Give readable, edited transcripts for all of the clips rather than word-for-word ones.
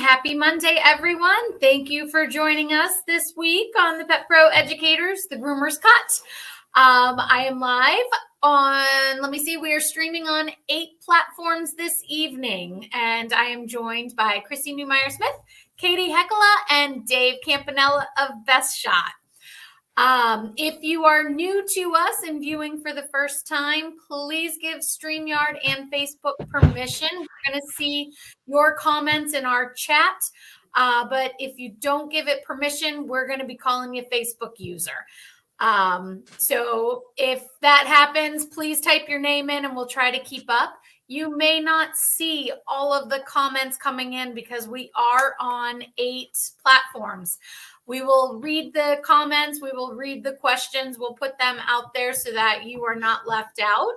Happy Monday, everyone. Thank you for joining us this week on the Pet Pro Educators, the Groomer's Cut. I am live on, we are streaming on 8 platforms this evening, and I am joined by Christy Newmeyer-Smith, Katie Heckela, and Dave Campanella of Best Shot. If you are new to us and viewing for the first time, please give StreamYard and Facebook permission. We're going to see your comments in our chat. But if you don't give it permission, we're going to be calling you a Facebook user. So if that happens, please type your name in and we'll try to keep up. You may not see all of the comments coming in because we are on 8 platforms. We will read the comments. We will read the questions. We'll put them out there so that you are not left out.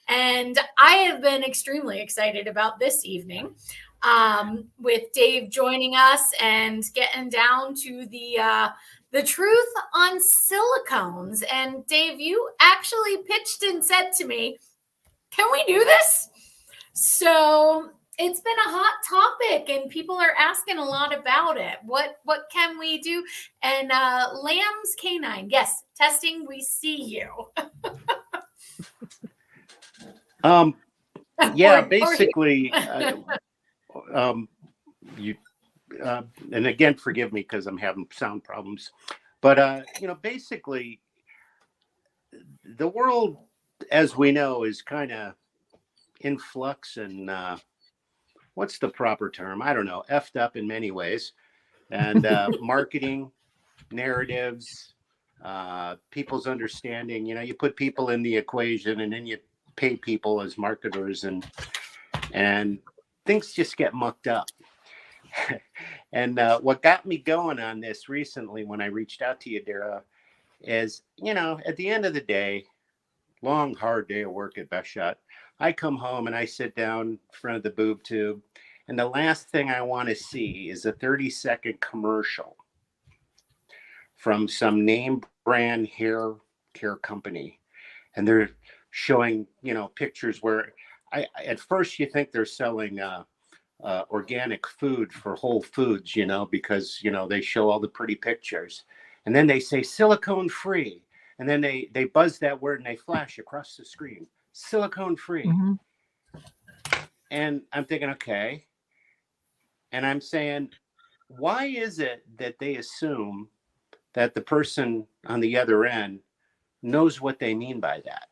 And I have been extremely excited about this evening with Dave joining us and getting down to the truth on silicones. And Dave, you actually pitched and said to me, can we do this? So it's been a hot topic and people are asking a lot about it. What can we do? And Lamb's Canine, yes, testing, we see you. Yeah, basically, you and again, forgive me because I'm having sound problems, but basically, the world, as we know, is kind of in flux and what's the proper term? I don't know, effed up in many ways. And marketing, narratives, people's understanding, you put people in the equation and then you pay people as marketers and things just get mucked up. And what got me going on this recently when I reached out to you, Dara, is, at the end of the day, long, hard day of work at Best Shot, I come home and I sit down in front of the boob tube, and the last thing I want to see is a 30-second commercial from some name brand hair care company. And they're showing, pictures where at first you think they're selling organic food for Whole Foods, because, they show all the pretty pictures. And then they say silicone free. And then they buzz that word and they flash across the screen. Silicone free. Mm-hmm. And I'm thinking, okay. And I'm saying, why is it that they assume that the person on the other end knows what they mean by that?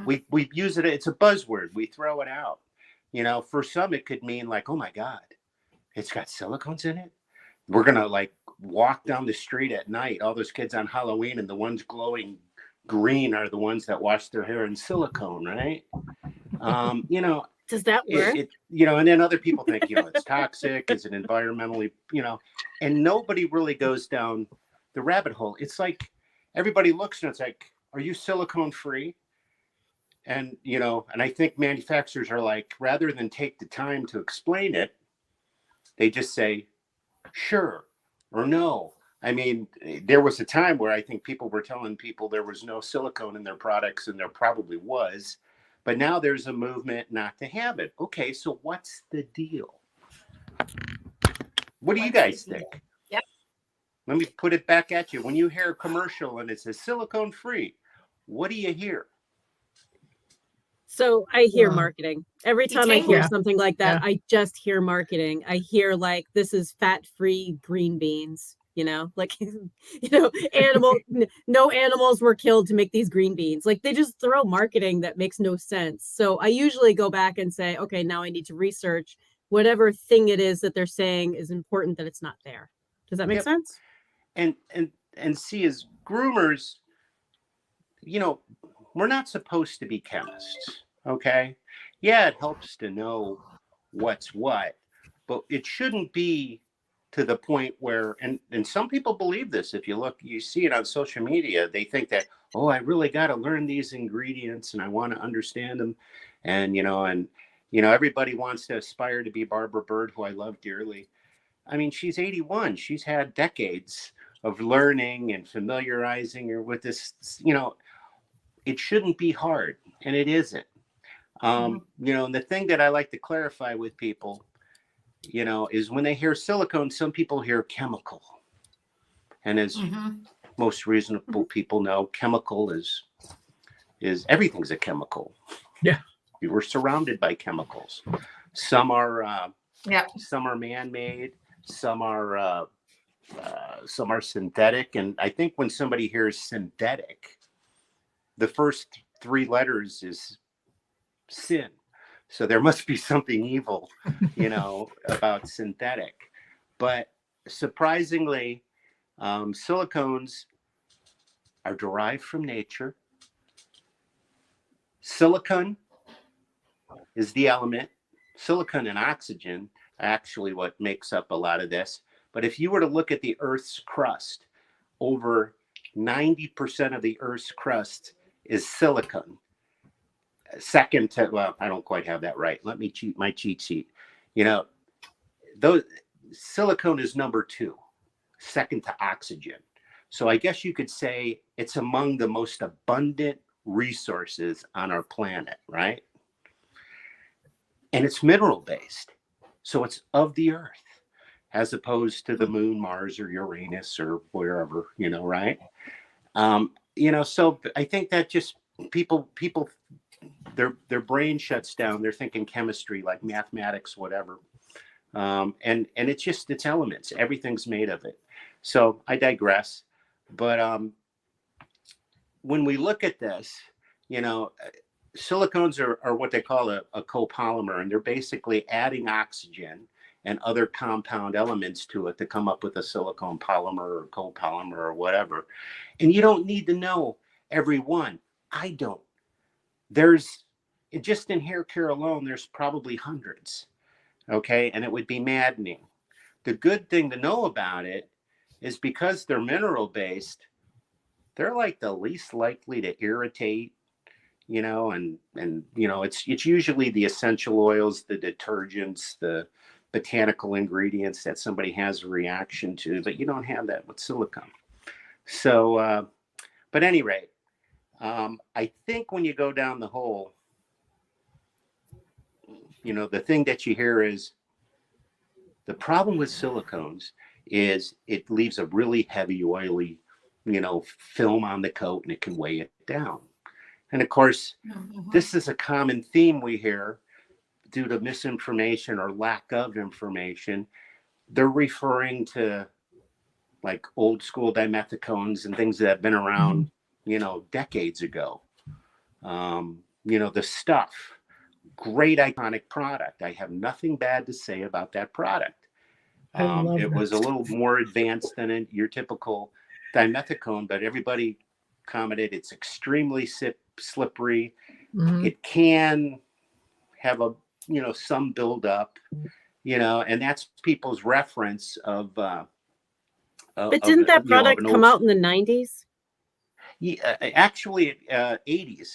We use it. It's a buzzword. We throw it out. For some, it could mean like, oh my God, it's got silicones in it. We're going to walk down the street at night, all those kids on Halloween, and the ones glowing green are the ones that wash their hair in silicone, right? Does that work? And then other people think, it's toxic, is it environmentally, and nobody really goes down the rabbit hole. It's like everybody looks and it's like, are you silicone free? And, and I think manufacturers are like, rather than take the time to explain it, they just say, sure or no. I mean, there was a time where I think people were telling people there was no silicone in their products, and there probably was. But now there's a movement not to have it. Okay, so what's the deal? What do you guys think? Yep. Let me put it back at you. When you hear a commercial and it says silicone free, what do you hear? So I hear marketing. Every time I hear something like that, I just hear marketing. I hear this is fat-free green beans, no animals were killed to make these green beans. They just throw marketing that makes no sense. So I usually go back and say, okay, now I need to research whatever thing it is that they're saying is important that it's not there. Does that make sense? And see, as groomers, we're not supposed to be chemists, okay? Yeah, it helps to know what's what, but it shouldn't be to the point where, and some people believe this. If you look, you see it on social media, they think that, oh, I really got to learn these ingredients and I want to understand them. And, everybody wants to aspire to be Barbara Bird, who I love dearly. I mean, she's 81. She's had decades of learning and familiarizing her with this, it shouldn't be hard, and it isn't. And the thing that I like to clarify with people you know, is when they hear silicone, some people hear chemical. And as most reasonable people know, chemical is everything's a chemical. Yeah. We're surrounded by chemicals. Some are Yeah. some are man-made, some are synthetic. And I think when somebody hears synthetic, the first three letters is sin. So there must be something evil, you know, about synthetic. But surprisingly, silicones are derived from nature. Silicon is the element. Silicon and oxygen are actually what makes up a lot of this. But if you were to look at the Earth's crust, over 90% of the Earth's crust is silicon. Second to, well, I don't quite have that right. Let me cheat my cheat sheet. You know, those silicone is number 2, second to oxygen. So I guess you could say it's among the most abundant resources on our planet, right? And it's mineral based. So it's of the earth, as opposed to the moon, Mars, or Uranus, or wherever, you know, right? You know, so I think that just people their brain shuts down. They're thinking chemistry, like mathematics, whatever. And it's elements. Everything's made of it. So I digress. But when we look at this, you know, silicones are what they call a copolymer, and they're basically adding oxygen and other compound elements to it to come up with a silicone polymer or copolymer or whatever. And you don't need to know every one. I don't. There's just in hair care alone, there's probably hundreds. Okay. And it would be maddening. The good thing to know about it is because they're mineral based, they're like the least likely to irritate, you know, and you know, it's usually the essential oils, the detergents, the botanical ingredients that somebody has a reaction to, but you don't have that with silicone. So, but at any rate, I think when you go down the hole, you know, the thing that you hear is the problem with silicones is it leaves a really heavy, oily, you know, film on the coat, and it can weigh it down. And of course, this is a common theme we hear due to misinformation or lack of information. They're referring to like old school dimethicones and things that have been around, you know, decades ago. You know, the stuff, great iconic product. I have nothing bad to say about that product. It was a little more advanced than your typical dimethicone, but everybody commented it's extremely slippery. It can have a, you know, some buildup, you know, and that's people's reference of. But didn't that product come out in the 90s? Yeah, actually, 80s.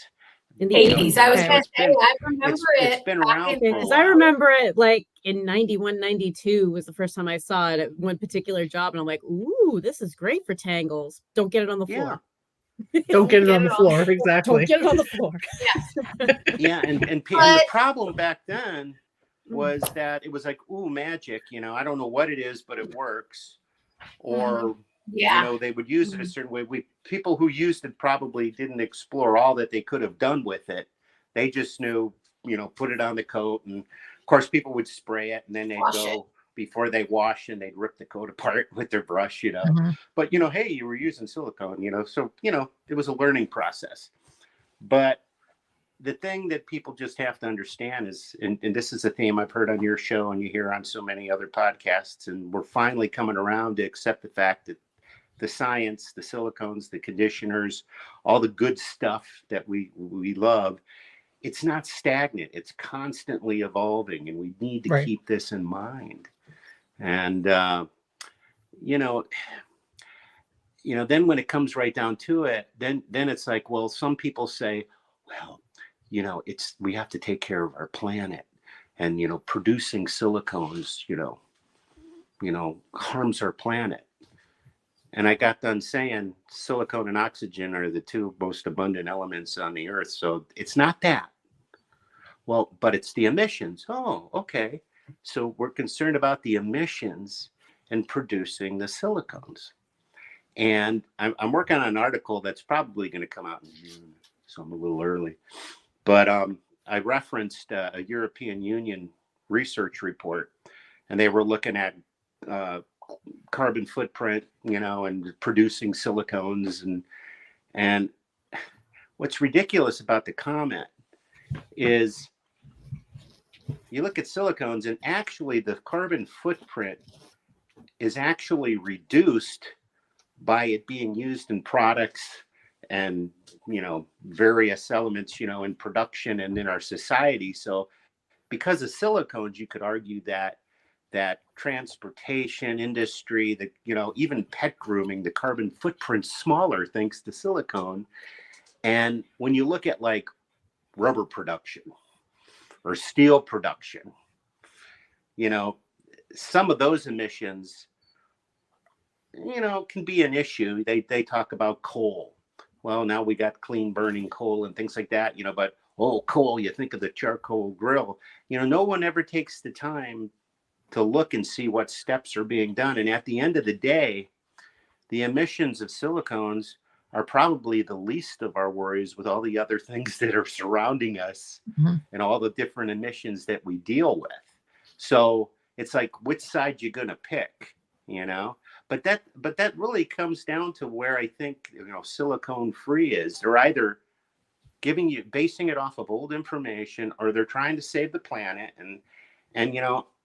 In the 80s. I was going to say, I remember it. It's been around because I remember it like in 91, 92 was the first time I saw it at one particular job, and I'm like, ooh, this is great for tangles. Don't get it on the floor. Don't get it on the floor. Exactly. Don't get it on the floor. Yeah, and the problem back then was that it was like, ooh, magic. You know, I don't know what it is, but it works. Or you know, they would use it a certain way. People who used it probably didn't explore all that they could have done with it. They just knew, you know, put it on the coat, and of course people would spray it, and then they'd go before they wash, and they'd rip the coat apart with their brush, you know. But you know, hey, you were using silicone, you know, so you know, it was a learning process. But the thing that people just have to understand is, and this is a theme I've heard on your show and you hear on so many other podcasts, and we're finally coming around to accept the fact that the science, the silicones, the conditioners, all the good stuff that we love, it's not stagnant. It's constantly evolving, and we need to keep this in mind. And, you know, then when it comes right down to it, then it's like, well, some people say, well, you know, we have to take care of our planet, and, you know, producing silicones, you know, harms our planet. And I got done saying silicone and oxygen are the two most abundant elements on the earth. So it's not that. Well, but it's the emissions. Oh, okay. So we're concerned about the emissions and producing the silicones. And I'm working on an article that's probably going to come out in June, so I'm a little early. But I referenced a European Union research report, and they were looking at carbon footprint, and producing silicones. And what's ridiculous about the comment is you look at silicones, and actually the carbon footprint is actually reduced by it being used in products and various elements in production and in our society. So because of silicones, you could argue that transportation industry, even pet grooming, the carbon footprint's smaller thanks to silicone. And when you look at like rubber production or steel production, some of those emissions can be an issue. They talk about coal. Well, now we got clean burning coal and things like that, but coal, you think of the charcoal grill. No one ever takes the time to look and see what steps are being done. And at the end of the day, the emissions of silicones are probably the least of our worries with all the other things that are surrounding us and all the different emissions that we deal with. So it's like, which side you're going to pick, But that really comes down to where I think silicone free is. They're either basing it off of old information, or they're trying to save the planet. And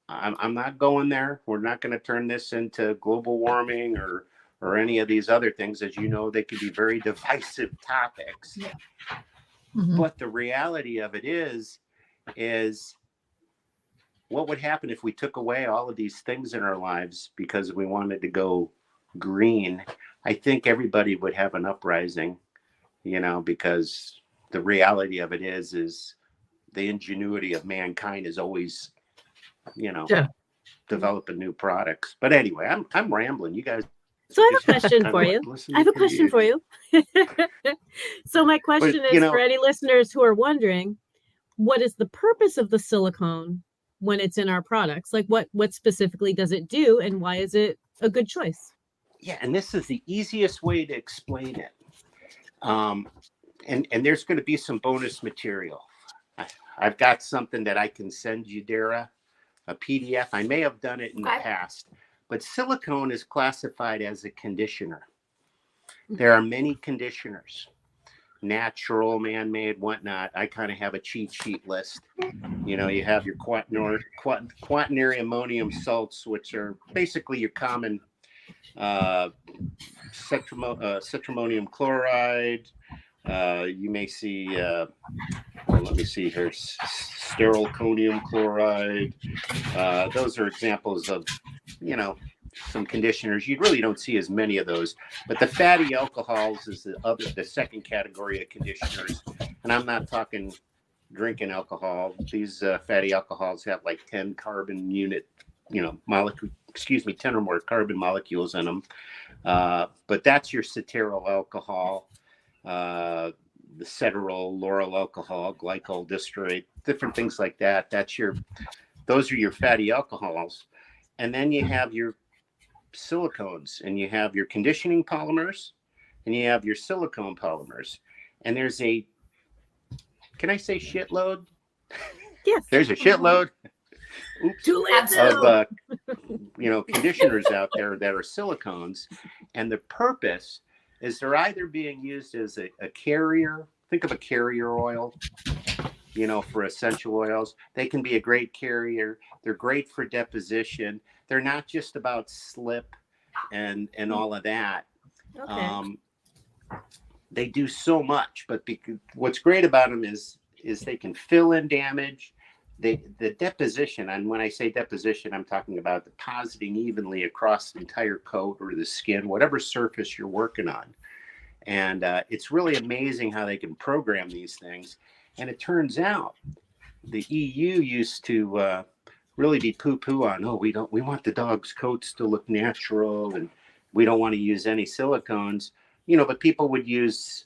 I'm not going there. We're not going to turn this into global warming or any of these other things. As you know, they can be very divisive topics. Yeah. But the reality of it is what would happen if we took away all of these things in our lives because we wanted to go green? I think everybody would have an uprising, because the reality of it is the ingenuity of mankind is always, developing new products. But anyway, I'm rambling. You guys. So I have a question for you. So my question is for any listeners who are wondering, what is the purpose of the silicone when it's in our products? Like what specifically does it do, and why is it a good choice? Yeah, and this is the easiest way to explain it. And there's going to be some bonus material. I've got something that I can send you, Dara, a PDF. I may have done it in the past, but silicone is classified as a conditioner. There are many conditioners, natural, man-made, whatnot. I kind of have a cheat sheet list. You have your quaternary ammonium salts, which are basically your common citramonium chloride. You may see, let me see here, sterylconium chloride. Those are examples of, some conditioners. You really don't see as many of those, but the fatty alcohols is the second category of conditioners. And I'm not talking drinking alcohol. These fatty alcohols have like 10 carbon unit, 10 or more carbon molecules in them. But that's your cetearyl alcohol, the cetearyl, lauryl alcohol, glycol distrate, different things like that. Those are your fatty alcohols. And then you have your silicones, and you have your conditioning polymers, and you have your silicone polymers. And there's can I say shitload? Yes. There's a shitload of conditioners out there that are silicones. And the purpose is they're either being used as a carrier. Think of a carrier oil, for essential oils. They can be a great carrier. They're great for deposition. They're not just about slip and all of that. Okay. They do so much, but what's great about them is they can fill in damage. The deposition, and when I say deposition, I'm talking about depositing evenly across the entire coat or the skin, whatever surface you're working on. And it's really amazing how they can program these things. And it turns out the EU used to really be poo-poo on, we want the dog's coats to look natural, and we don't want to use any silicones, but people would use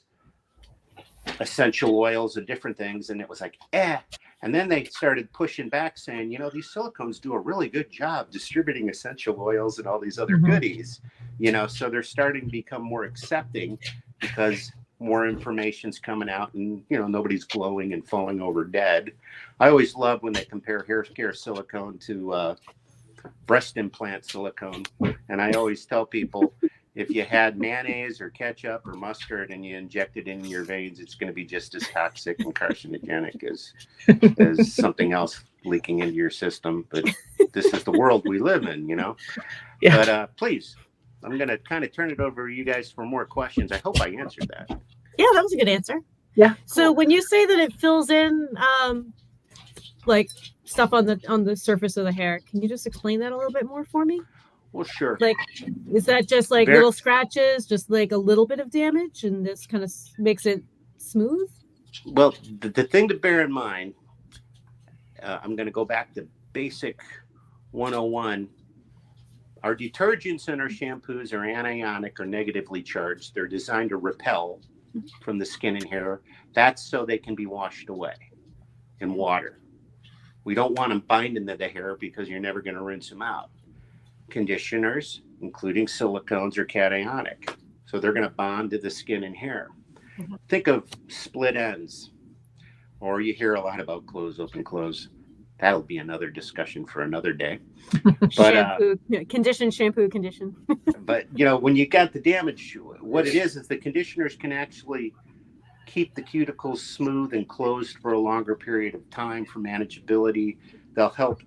essential oils and different things. And it was like, And then they started pushing back saying, these silicones do a really good job distributing essential oils and all these other goodies, so they're starting to become more accepting because more information's coming out and, nobody's glowing and falling over dead. I always love when they compare hair care silicone to breast implant silicone. And I always tell people, if you had mayonnaise or ketchup or mustard and you inject it in your veins, it's going to be just as toxic and carcinogenic as something else leaking into your system. But this is the world we live in, Yeah. But please, I'm going to kind of turn it over to you guys for more questions. I hope I answered that. Yeah, that was a good answer. Yeah. So when you say that it fills in like stuff on the surface of the hair, can you just explain that a little bit more for me? Well, sure. Like, is that just like little scratches, just like a little bit of damage, and this kind of makes it smooth? Well, the thing to bear in mind, I'm going to go back to basic 101. Our detergents and our shampoos are anionic or negatively charged. They're designed to repel from the skin and hair. That's so they can be washed away in water. We don't want them binding to the hair because you're never going to rinse them out. Conditioners, including silicones, are cationic, so they're going to bond to the skin and hair. Think of split ends, or you hear a lot about close, open, close. That'll be another discussion for another day. But shampoo, condition, shampoo, condition. But when you got the damage, what it is the conditioners can actually keep the cuticles smooth and closed for a longer period of time for manageability. They'll help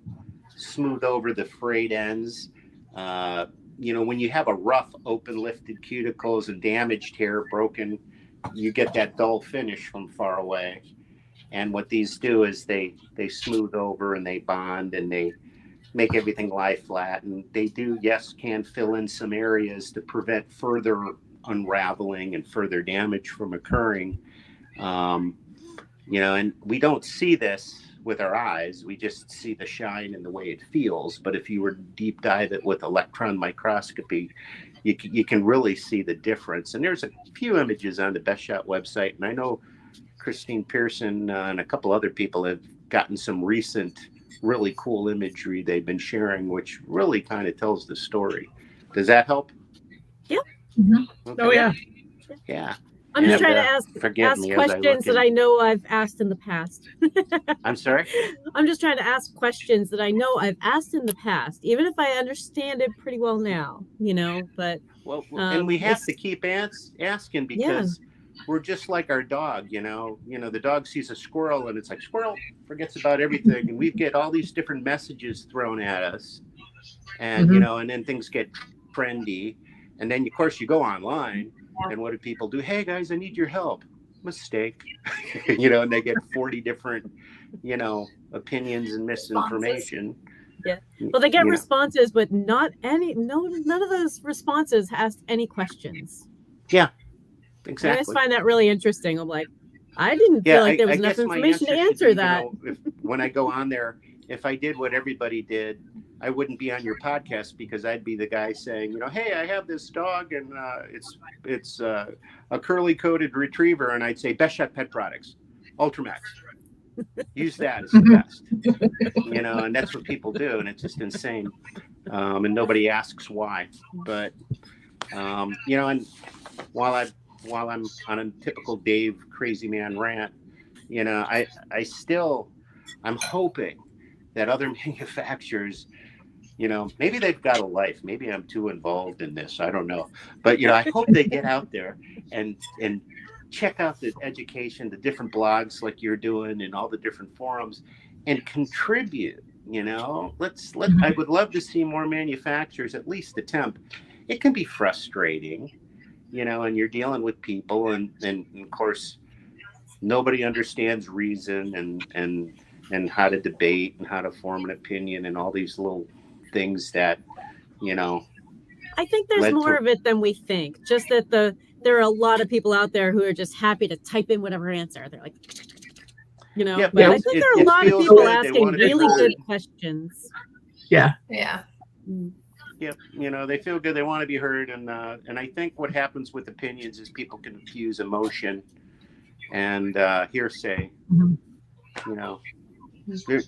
smooth over the frayed ends. When you have a rough, open, lifted cuticles and damaged hair, broken, you get that dull finish from far away. And what these do is they smooth over and they bond and they make everything lie flat. And they can fill in some areas to prevent further unraveling and further damage from occurring. And we don't see this with our eyes. We just see the shine and the way it feels. But if you were to deep dive it with electron microscopy, you can really see the difference. And there's a few images on the Best Shot website. And I know Christine Pearson and a couple other people have gotten some recent really cool imagery they've been sharing, which really kind of tells the story. Does that help? Yeah. Okay. Oh, yeah. Yeah. I'm just trying to ask questions that I know I've asked in the past. I'm sorry? I'm just trying to ask questions that I know I've asked in the past, even if I understand it pretty well now, but... Well, and we have to keep asking because we're just like our dog, the dog sees a squirrel and it's like, squirrel, forgets about everything. And we get all these different messages thrown at us. And, and then things get trendy. And then, of course, you go online. And what do people do? Hey, guys, I need your help. Mistake. And they get 40 different, opinions and misinformation. Yeah. Well, they get responses, but none of those responses asked any questions. Yeah, exactly. I just find that really interesting. I'm like, I didn't feel like there was enough information to answer that. When I go on there, if I did what everybody did, I wouldn't be on your podcast because I'd be the guy saying, hey, I have this dog and it's a curly coated retriever. And I'd say Best Shot Pet Products, Ultramax. Use that as the best, and that's what people do. And it's just insane. And nobody asks why, but, and while I'm on a typical Dave crazy man rant, I'm hoping that other manufacturers, maybe they've got a life. Maybe I'm too involved in this. I don't know. But, I hope they get out there and check out the education, the different blogs like you're doing and all the different forums and contribute, I would love to see more manufacturers at least attempt. It can be frustrating, and you're dealing with people and of course, nobody understands reason and how to debate and how to form an opinion and all these little things that, I think there's more of it than we think. Just that there are a lot of people out there who are just happy to type in whatever answer. They're like, but I think there are a lot of people asking really good questions. Yeah. Yeah. Yep. They feel good. They want to be heard. And I think what happens with opinions is people confuse emotion and hearsay. Mhm. You know,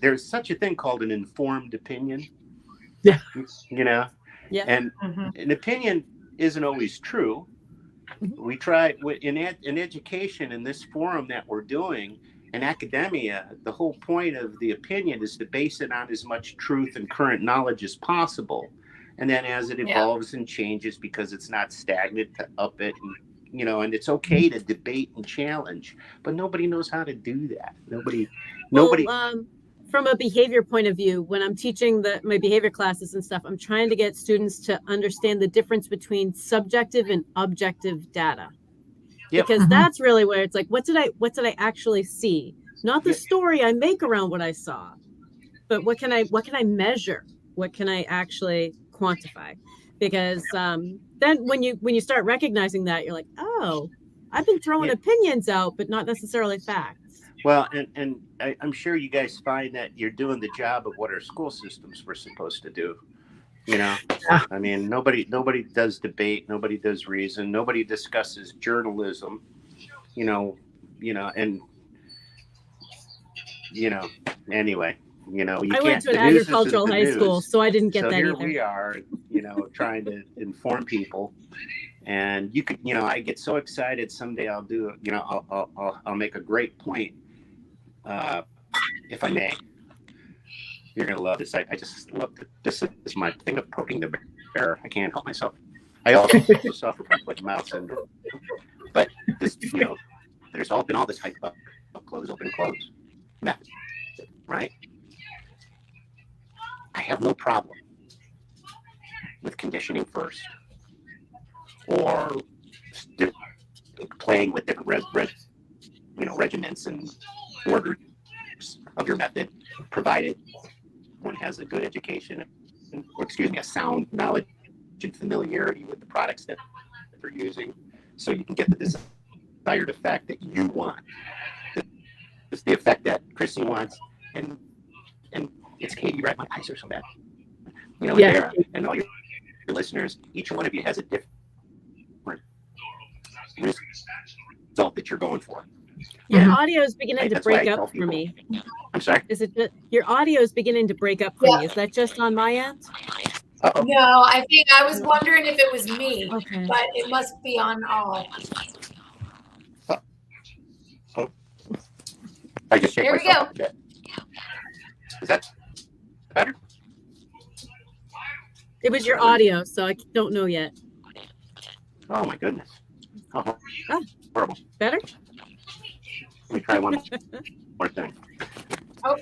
there's such a thing called an informed opinion. Yeah. You know, Yeah. and Mhm. an opinion isn't always true. Mhm. We try in education, in this forum that we're doing, in academia, the whole point of the opinion is to base it on as much truth and current knowledge as possible. And then as it Yeah. evolves and changes, because it's not stagnant, to up it, and and it's okay to debate and challenge, but nobody knows how to do that. Nobody. From a behavior point of view, when I'm teaching my behavior classes and stuff, I'm trying to get students to understand the difference between subjective and objective data. Yep. Because that's really where it's like, what did I actually see? Not the Yeah. story I make around what I saw, but what can I measure? What can I actually quantify? Because then when you start recognizing that, you're like, oh, I've been throwing Yeah. opinions out, but not necessarily facts. Well, and I'm sure you guys find that you're doing the job of what our school systems were supposed to do. I mean, nobody does debate, nobody does reason, nobody discusses journalism. And anyway, you I went can't. to an The news isn't agricultural the high school, news. so I didn't get So that here either. we are, trying to inform people. And you could, I get so excited. Someday I'll do, I'll make a great point, if I may. You're gonna love this. I just love it. This is my thing of poking the bear. I can't help myself. I also suffer from foot and mouth syndrome. But this, there's been all this hype about close, open, close method, right? I have no problem with conditioning first, or playing with different regiments and orders of your method, provided one has a good education, a sound knowledge and familiarity with the products that they're using, so you can get the desired effect that you want. It's the effect that Chrissy wants, and it's Katie, right? My eyes are so bad. And Dara, and all your listeners, each one of you has a different result that you're going for. Your audio is beginning to That's why break I tell up for people- me. I'm sorry. Is it that your audio is beginning to break up for me? Is that just on my end? Uh-oh. No, I think I was wondering if it was me, Okay. but it must be on all. I just shake There we myself go. up a bit. Is that better? It was your audio, so I don't know yet. Oh my goodness. Oh, Ah. horrible. Better? Let me try one more thing. Oh.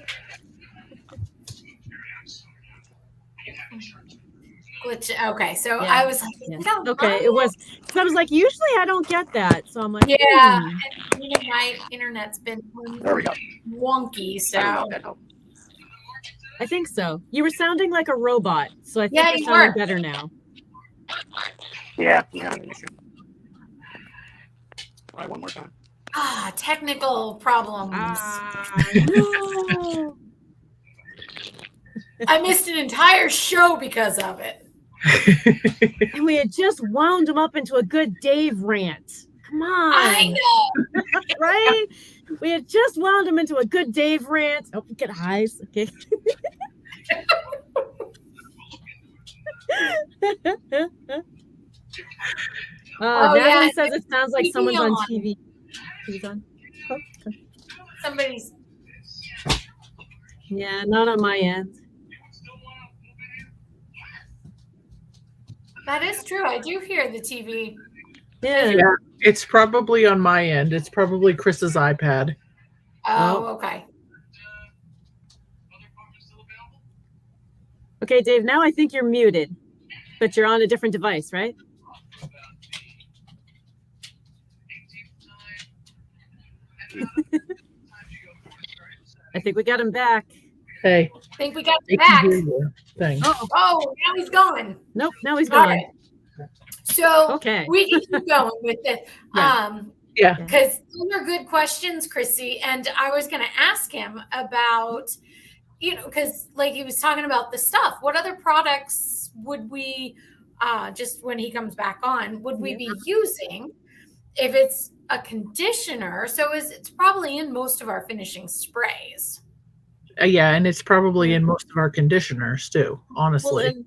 Which, okay, so Yeah. I was like, Yeah. no, Okay, it was. So I was like, usually I don't get that. So I'm like, Yeah, and my internet's been There we go. wonky, I don't know so if that helped. I think so. You were sounding like a robot, so I think Yeah, you're you sounding were. better now. Yeah, an issue. Try one more time. technical problems. No. I missed an entire show because of it. And we had just wound him up into a good Dave rant. Come on. I know. Right? We had just wound him into a good Dave rant. Oh, get highs. Okay. Natalie says it sounds like TV someone's on on. TV. TV's on. Oh, okay. Somebody's. Yeah, not on my end. That is true. I do hear the TV. Yeah. Yeah, it's probably on my end. It's probably Chris's iPad. Oh, okay. Okay, Dave, now I think you're muted, but you're on a different device, right? I think we got him back. Hey, I think we got they back. can hear you. Thanks. Oh, Now he's gone. nope, now he's All gone. right. So Okay. we can keep going with it. Yeah. Yeah. Because those are good questions, Chrissy. And I was going to ask him about, because like he was talking about the stuff. What other products would we, just when he comes back on, would we be using if it's a conditioner, so it's probably in most of our finishing sprays. Yeah, and it's probably in most of our conditioners too, honestly. Well,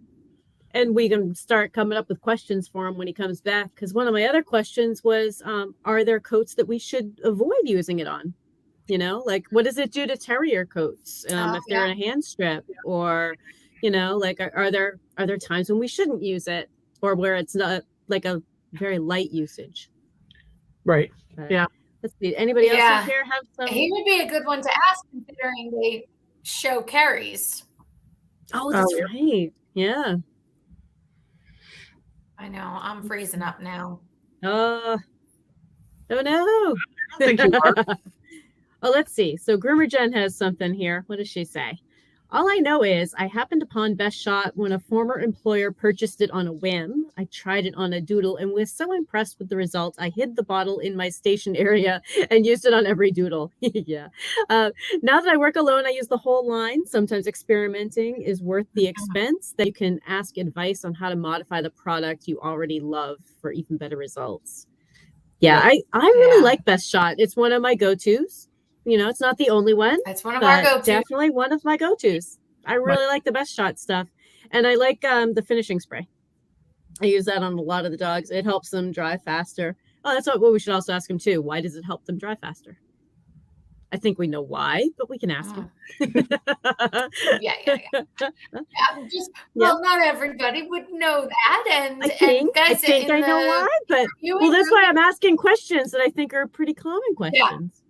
and we can start coming up with questions for him when he comes back. Because one of my other questions was, are there coats that we should avoid using it on? You know, like what does it do to terrier coats if they're in a hand strip, or, you know, like are there times when we shouldn't use it, or where it's not like a very light usage? Right. But Yeah. let's see. Anybody else in here have some? He would be a good one to ask, considering they show carries. Oh, that's right. Yeah. I know. I'm freezing up now. Oh no. I think you are. Oh, let's see. So Groomer Jen has something here. What does she say? All I know is I happened upon Best Shot when a former employer purchased it on a whim. I tried it on a doodle and was so impressed with the result, I hid the bottle in my station area and used it on every doodle. Yeah. Now that I work alone, I use the whole line. Sometimes experimenting is worth the expense. That you can ask advice on how to modify the product you already love for even better results. Yeah, I really like Best Shot. It's one of my go-tos. You know, it's not the only one. It's one of our go-tos. Definitely one of my go-tos. I really like the Best Shot stuff. And I like the finishing spray. I use that on a lot of the dogs. It helps them dry faster. Oh, that's what we should also ask them too. Why does it help them dry faster? I think we know why, but we can ask them. Well, not everybody would know that. And I think I know why, but that's why I'm asking questions that I think are pretty common questions.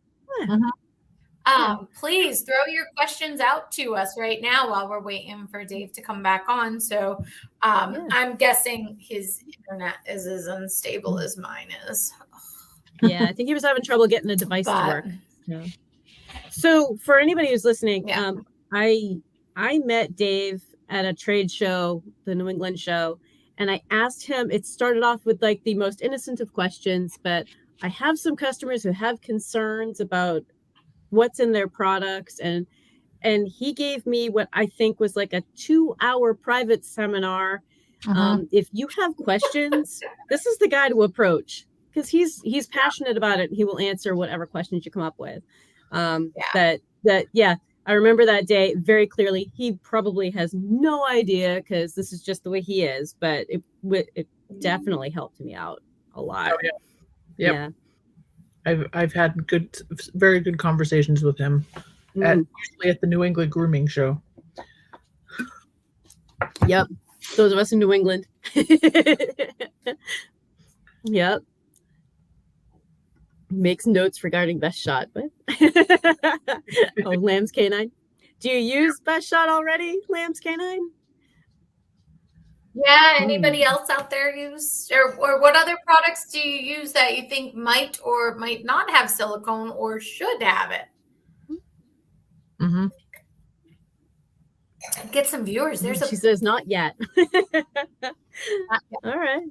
Please throw your questions out to us right now while we're waiting for Dave to come back on. So I'm guessing his internet is as unstable as mine is. Yeah, I think he was having trouble getting the device to work. Yeah. So for anybody who's listening, I met Dave at a trade show, the New England show, and I asked him, it started off with like the most innocent of questions, but I have some customers who have concerns about what's in their products, and he gave me what I think was like a 2-hour private seminar. If you have questions, this is the guy to approach, because he's passionate about it. He will answer whatever questions you come up with. I remember that day very clearly. He probably has no idea, because this is just the way he is, but it definitely helped me out a lot. Oh, yeah. Yep. Yeah. I've had very good conversations with him, usually at the New England grooming show. Yep. Those of us in New England. Yep. Makes notes regarding Best Shot. But Lamb's Canine. Do you use Best Shot already, Lamb's Canine? Yeah. Anybody else out there use, or what other products do you use that you think might or might not have silicone or should have it? Get some viewers. She says not yet. All right.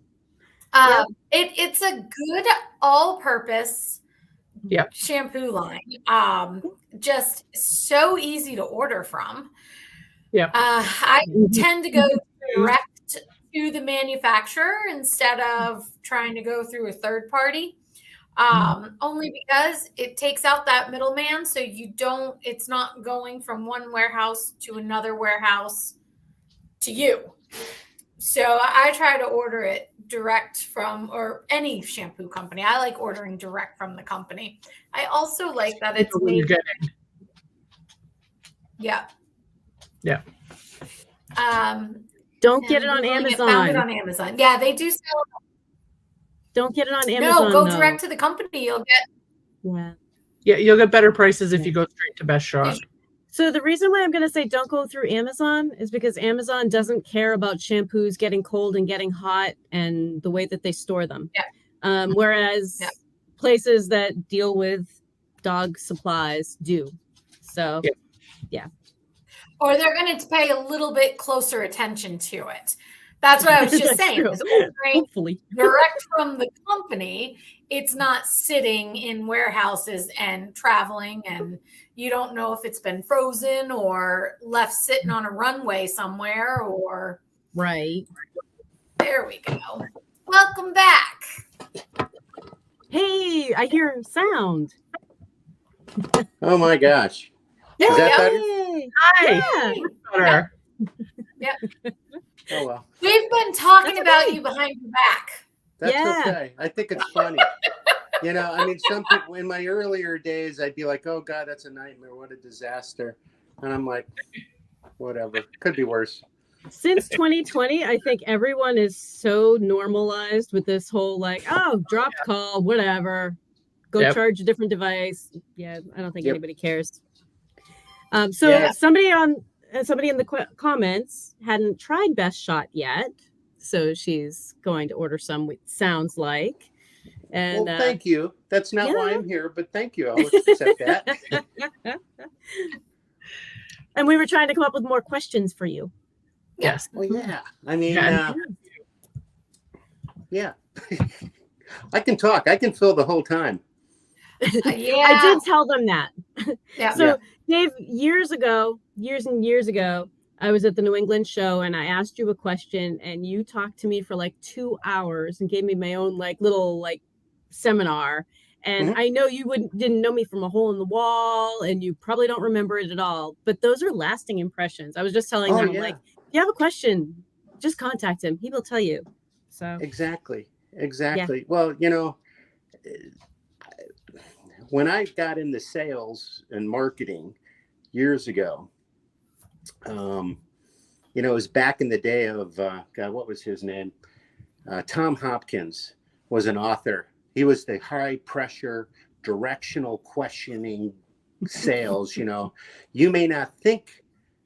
It's a good all-purpose shampoo line. Just so easy to order from. I tend to go direct to the manufacturer instead of trying to go through a third party. Only because it takes out that middleman, so it's not going from one warehouse to another warehouse to you. So I try to order it direct from, or any shampoo company. I like ordering direct from the company. I also like that it's made. Yeah. Don't get it on Amazon. Found it on Amazon. Yeah, they do sell. Don't get it on Amazon. No, go direct to the company. You'll get. Yeah, you'll get better prices if you go straight to Best Shot. So the reason why I'm going to say don't go through Amazon is because Amazon doesn't care about shampoos getting cold and getting hot and the way that they store them. Whereas places that deal with dog supplies do. So, Or they're going to pay a little bit closer attention to it. That's what I was just saying. Hopefully. Direct from the company, it's not sitting in warehouses and traveling, and you don't know if it's been frozen or left sitting on a runway somewhere or. Right. There we go. Welcome back. Hey, I hear sound. Oh my gosh. There Is we that go. better? Yay. Hi. Yeah. Better. Oh well. We've been talking That's about okay. you behind your back. That's Yeah. okay. I think it's funny. I mean, some people in my earlier days, I'd be like, oh God, that's a nightmare. What a disaster. And I'm like, whatever. Could be worse. Since 2020, I think everyone is so normalized with this whole like, oh, dropped call, whatever. Go Yep. charge a different device. Yeah, I don't think Yep. anybody cares. So Yeah. somebody in the comments hadn't tried Best Shot yet, so she's going to order some. It sounds like. And Well, thank you. That's not why yeah. I'm here, but thank you. I'll accept that. And we were trying to come up with more questions for you. Yes. Well, yeah. I mean, Yeah. yeah. I can talk. I can fill the whole time. Yeah. I did tell them that. Yeah. So, Dave, years and years ago, I was at the New England show and I asked you a question and you talked to me for like 2 hours and gave me my own like little seminar. And Mhm. I know you didn't know me from a hole in the wall and you probably don't remember it at all, but those are lasting impressions. I was just telling them, like, if you have a question, just contact him. He will tell you. So Exactly. Well, when I got into sales and marketing years ago, it was back in the day of, God, what was his name? Tom Hopkins was an author. He was the high pressure, directional questioning sales. You may not think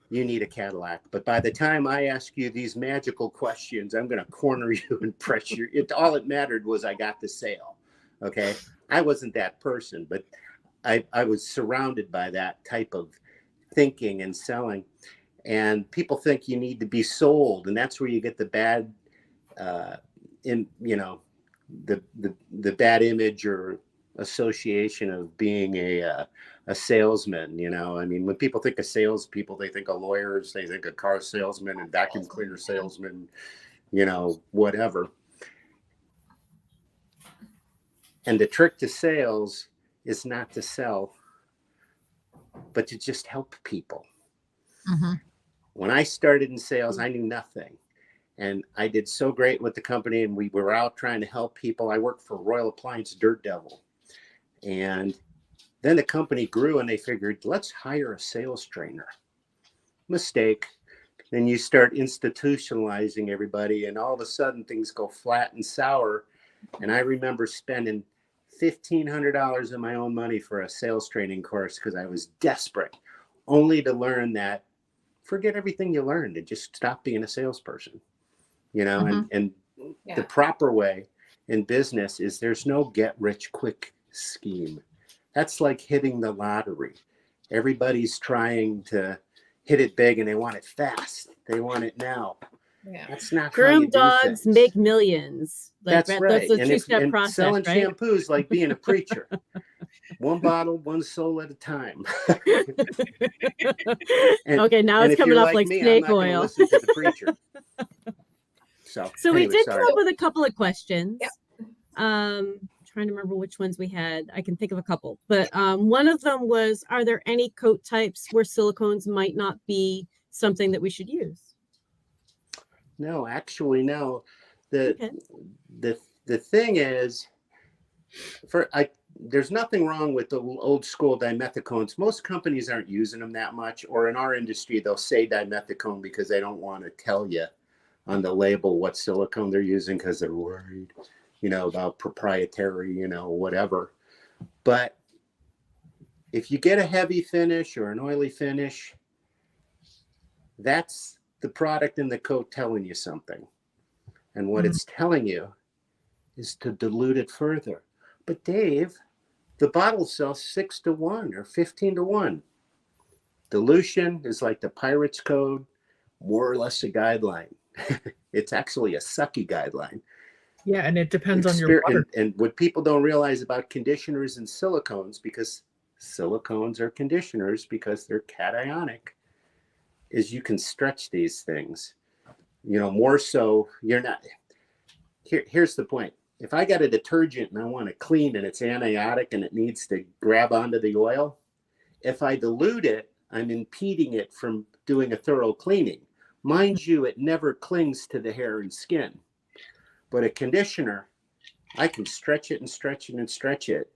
you need a Cadillac, but by the time I ask you these magical questions, I'm going to corner you and press you. All it mattered was I got the sale. Okay. I wasn't that person, but I was surrounded by that type of thinking and selling. And people think you need to be sold. And that's where you get the bad, the bad image or association of being a salesman. I mean, when people think of salespeople, they think of lawyers, they think of car salesmen and vacuum cleaner salesmen, whatever. And the trick to sales is not to sell, but to just help people. Mm-hmm. When I started in sales, I knew nothing. And I did so great with the company, and we were out trying to help people. I worked for Royal Appliance Dirt Devil. And then the company grew, and they figured, let's hire a sales trainer. Mistake. Then you start institutionalizing everybody, and all of a sudden things go flat and sour. And I remember spending $1,500 of my own money for a sales training course because I was desperate, only to learn that forget everything you learned and just stop being a salesperson. And the proper way in business is there's no get rich quick scheme. That's like hitting the lottery. Everybody's trying to hit it big and they want it fast. They want it now. Yeah. That's not groom how you dogs do things. make millions. That's right. That's a And two-step process, selling right? shampoos like being a preacher. One bottle, one soul at a time. Okay, now it's coming up like me, snake I'm not oil. listen to the preacher. So We anyway, did sorry. come up with a couple of questions. Yep. Trying to remember which ones we had. I can think of a couple, but one of them was, are there any coat types where silicones might not be something that we should use? No, actually, no. The Okay. the thing is, there's nothing wrong with the old school dimethicones. Most companies aren't using them that much, or in our industry, they'll say dimethicone because they don't want to tell you on the label what silicone they're using because they're worried, about proprietary, whatever. But if you get a heavy finish or an oily finish, that's the product in the coat telling you something. And what it's telling you is to dilute it further. But Dave, the bottle sells 6-1 or 15-1. Dilution is like the Pirates Code, more or less a guideline. It's actually a sucky guideline. Yeah, and it depends on your water. And what people don't realize about conditioners and silicones, because silicones are conditioners because they're cationic, is you can stretch these things. More so, you're not. Here's the point. if I got a detergent and I want to clean and it's antibiotic and it needs to grab onto the oil, if I dilute it, I'm impeding it from doing a thorough cleaning. Mind you, it never clings to the hair and skin. But a conditioner, I can stretch it and stretch it and stretch it.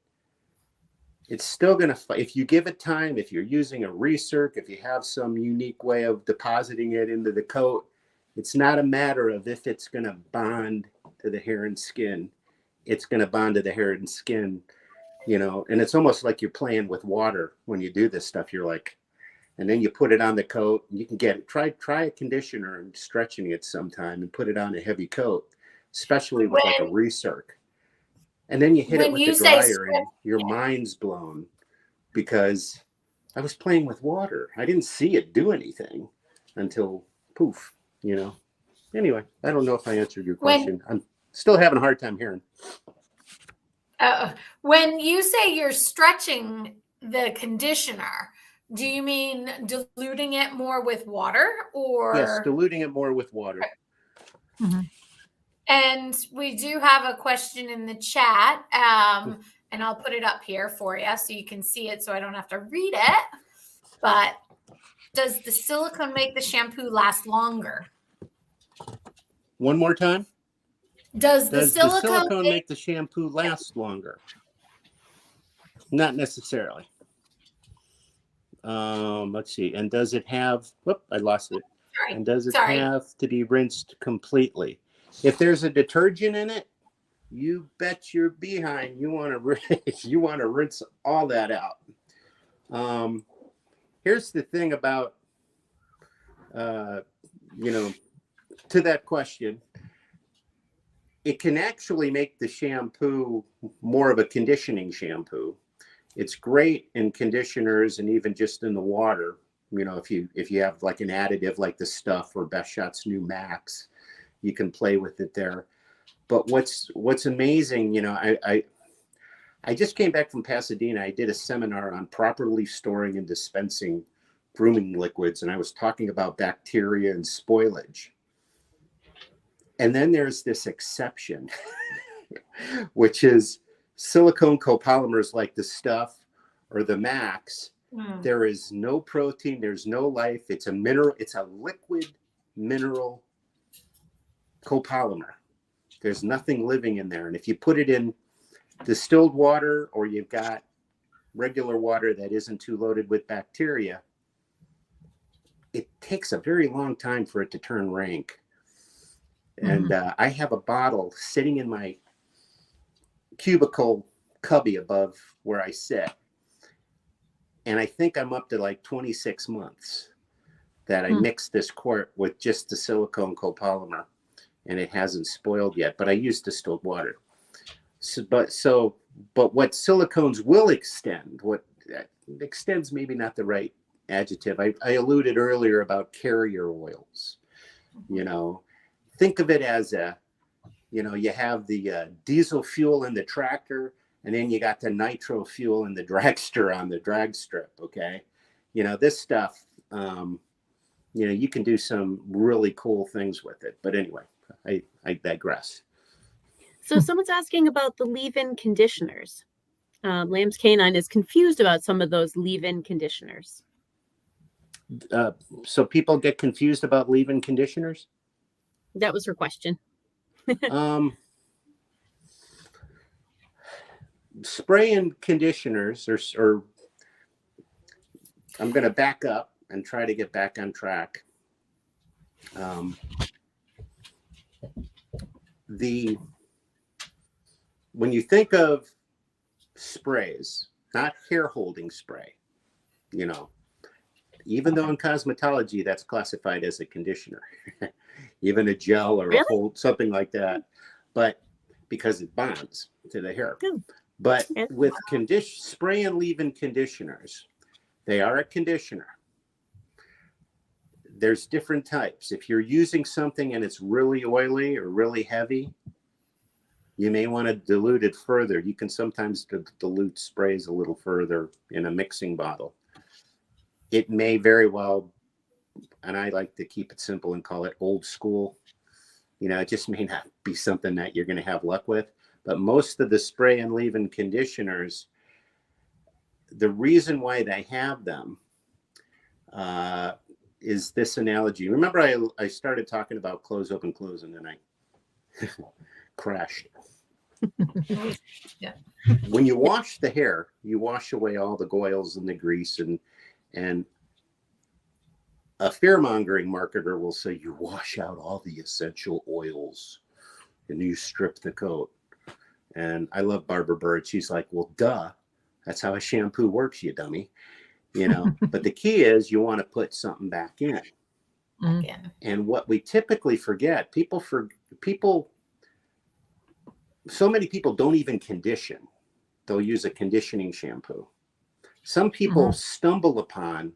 It's still going to, if you give it time, if you're using a recirc, if you have some unique way of depositing it into the coat, it's not a matter of if it's going to bond to the hair and skin. It's going to bond to the hair and skin, you know, and it's almost like you're playing with water when you do this stuff. You're like, and then you put it on the coat. You can get it. Try a conditioner and stretching it sometime and put it on a heavy coat, especially with like a recirc. And then you hit it with the dryer and your mind's blown because I was playing with water. I didn't see it do anything until poof, you know. Anyway, I don't know if I answered your question. I'm still having a hard time hearing. When you say you're stretching the conditioner, do you mean diluting it more with water or? Yes, diluting it more with water. Mm-hmm. And we do have a question in the chat, and I'll put it up here for you so you can see it so I don't have to read it. But does the silicone make the shampoo last longer? One more time. Does the silicone make the shampoo last longer? Not necessarily. Let's see. And does it have, whoop, I lost it. Sorry. And does it have to be rinsed completely? If there's a detergent in it, you bet your behind you want to rinse all that out. Here's the thing about, you know, to that question, it can actually make the shampoo more of a conditioning shampoo. It's great in conditioners and even just in the water. You know, if you have like an additive like the Stuff or Best Shot's new Max, you can play with it there. But what's amazing, you know, I just came back from Pasadena. I did a seminar on properly storing and dispensing grooming liquids, and I was talking about bacteria and spoilage. And then there's this exception, which is silicone copolymers like the Stuff or the Max. There is no protein, there's no life. It's a mineral, it's a liquid mineral copolymer. There's nothing living in there. And if you put it in distilled water or you've got regular water that isn't too loaded with bacteria, it takes a very long time for it to turn rank. And I have a bottle sitting in my cubicle cubby above where I sit. And I think I'm up to like 26 months that I mixed this quart with just the silicone copolymer, and it hasn't spoiled yet, but I use distilled water. But what silicones will extend, what extends maybe not the right adjective. I alluded earlier about carrier oils, you know. Think of it as you know, you have the diesel fuel in the tractor, and then you got the nitro fuel in the dragster on the drag strip, okay? You know, this stuff, you know, you can do some really cool things with it. But anyway, I digress. So someone's asking about the leave-in conditioners. Lamb's Canine is confused about some of those leave-in conditioners. So people get confused about leave-in conditioners? That was her question. Spray-in conditioners, or I'm going to back up and try to get back on track. When you think of sprays, not hair holding spray, you know, even though in cosmetology that's classified as a conditioner, even a gel or a hold, something like that, but because it bonds to the hair. But with spray and leave-in conditioners, they are a conditioner. There's different types. If you're using something and it's really oily or really heavy, you may want to dilute it further. You can sometimes dilute sprays a little further in a mixing bottle. It may very well, and I like to keep it simple and call it old school. You know, it just may not be something that you're going to have luck with. But most of the spray and leave-in conditioners, the reason why they have them is this analogy. Remember, I started talking about close, open, close, and then I crashed. Yeah. When you wash the hair, you wash away all the oils and the grease, and a fear-mongering marketer will say you wash out all the essential oils and you strip the coat. And I love Barbara Bird. She's like, well, duh. That's how a shampoo works, you dummy. You know, but the key is you want to put something back in. Again. And what we typically forget, so many people don't even condition. They'll use a conditioning shampoo. Some people stumble upon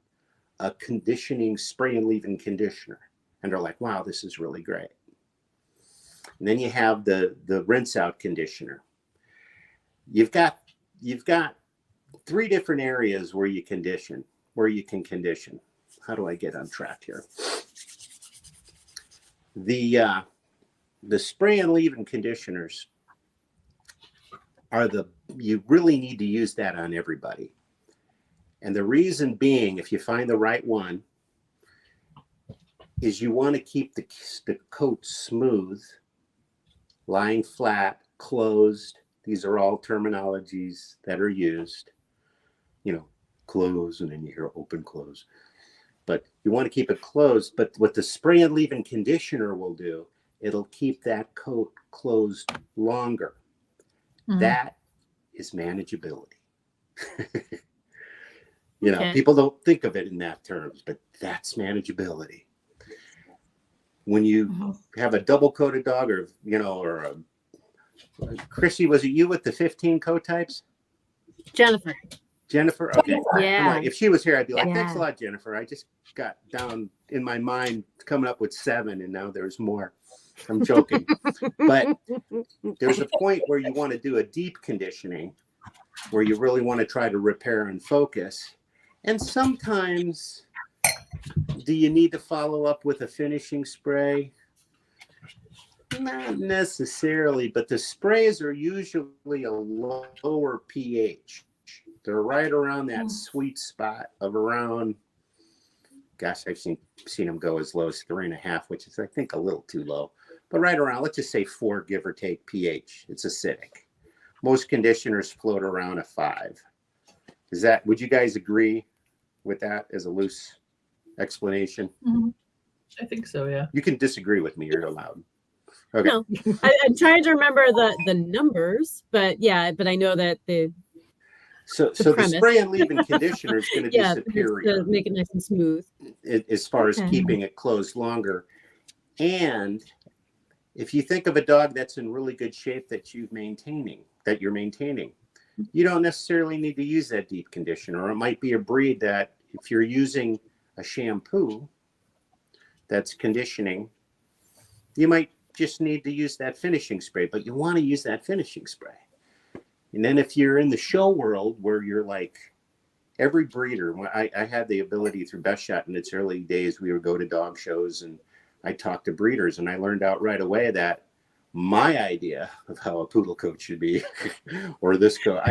a conditioning spray and leave-in conditioner, and they're like, wow, this is really great. And then you have the rinse out conditioner. You've got 3 different areas where you can condition. How do I get on track here? The spray and leave-in conditioners you really need to use that on everybody. And the reason being, if you find the right one, is you want to keep the coat smooth, lying flat, closed. These are all terminologies that are used. You know, close, and then you hear open, close. But you want to keep it closed. But what the spray and leave-in conditioner will do, it'll keep that coat closed longer. That is manageability. You know, people don't think of it in that terms, but that's manageability. When you have a double-coated dog, or, you know, or a Chrissy, was it you with the 15 coat types? Jennifer. Okay. Yeah. If she was here, I'd be like, thanks a lot, Jennifer. I just got down in my mind coming up with 7, and now there's more. I'm joking. But there's a point where you want to do a deep conditioning, where you really want to try to repair and focus. And sometimes, do you need to follow up with a finishing spray? Not necessarily, but the sprays are usually a lower pH. They're right around that sweet spot of around, gosh, I've seen them go as low as 3.5, which is, I think, a little too low. But right around, let's just say 4, give or take, pH. It's acidic. Most conditioners float around a 5. Would you guys agree with that as a loose explanation? I think so, yeah. You can disagree with me, you're allowed. Okay. No, I'm trying to remember the numbers, but I know that So the spray and leave-in conditioner is going to be superior. To make it nice and smooth. As far as keeping it closed longer. And if you think of a dog that's in really good shape that you're maintaining, you don't necessarily need to use that deep conditioner. Or it might be a breed that, if you're using a shampoo that's conditioning, you might just need to use that finishing spray, but you want to use that finishing spray. And then if you're in the show world where you're like, every breeder, I had the ability through Best Shot in its early days, we would go to dog shows and I talked to breeders, and I learned out right away that my idea of how a poodle coat should be, or this coat,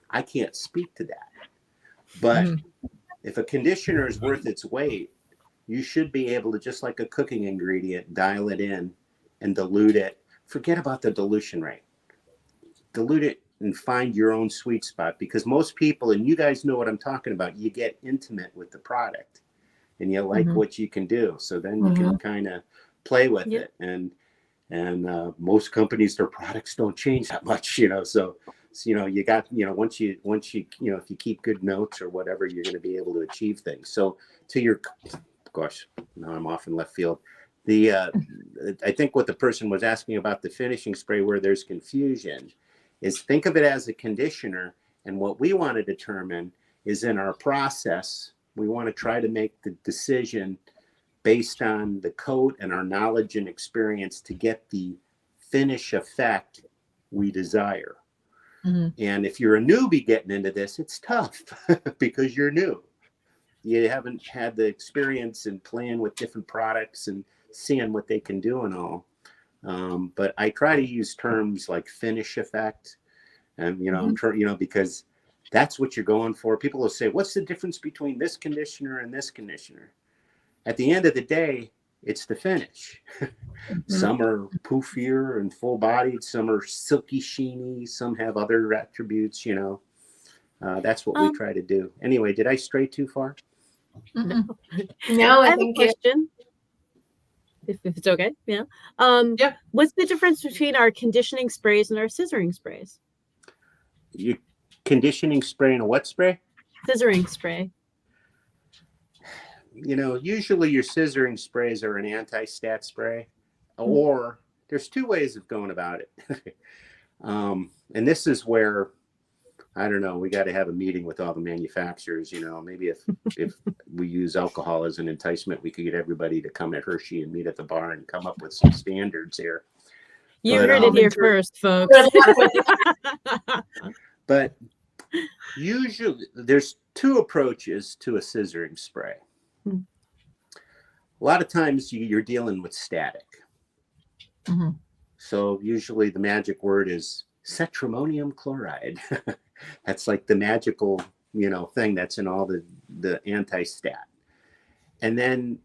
I can't speak to that. But if a conditioner is worth its weight, you should be able to, just like a cooking ingredient, dial it in and dilute it. Forget about the dilution rate. Dilute it and find your own sweet spot, because most people, and you guys know what I'm talking about, you get intimate with the product and you like what you can do. So then you can kind of play with it. And most companies, their products don't change that much, you know. So you got, once you, if you keep good notes or whatever, you're going to be able to achieve things. So gosh, now I'm off in left field. I think what the person was asking about the finishing spray, where there's confusion, is think of it as a conditioner. And what we want to determine is, in our process, we want to try to make the decision based on the coat and our knowledge and experience to get the finish effect we desire. And if you're a newbie getting into this, it's tough because you're new. You haven't had the experience in playing with different products and seeing what they can do and all. But I try to use terms like finish effect, and because that's what you're going for. People will say, "What's the difference between this conditioner and this conditioner?" At the end of the day, it's the finish. Some are poofier and full-bodied. Some are silky, sheeny. Some have other attributes. That's what we try to do. Anyway, did I stray too far? No, I I have a think question. If it's okay, yeah. Yeah. What's the difference between our conditioning sprays and our scissoring sprays? You conditioning spray and a what spray? Scissoring spray. Usually your scissoring sprays are an anti-stat spray, or there's two ways of going about it. And this is where, I don't know, we got to have a meeting with all the manufacturers. Maybe if we use alcohol as an enticement, we could get everybody to come at Hershey and meet at the bar and come up with some standards here. You But, heard it here first, folks. But usually there's two approaches to a scissoring spray. A lot of times you're dealing with static. So usually the magic word is cetrimonium chloride. That's like the magical, thing that's in all the anti-stat. And then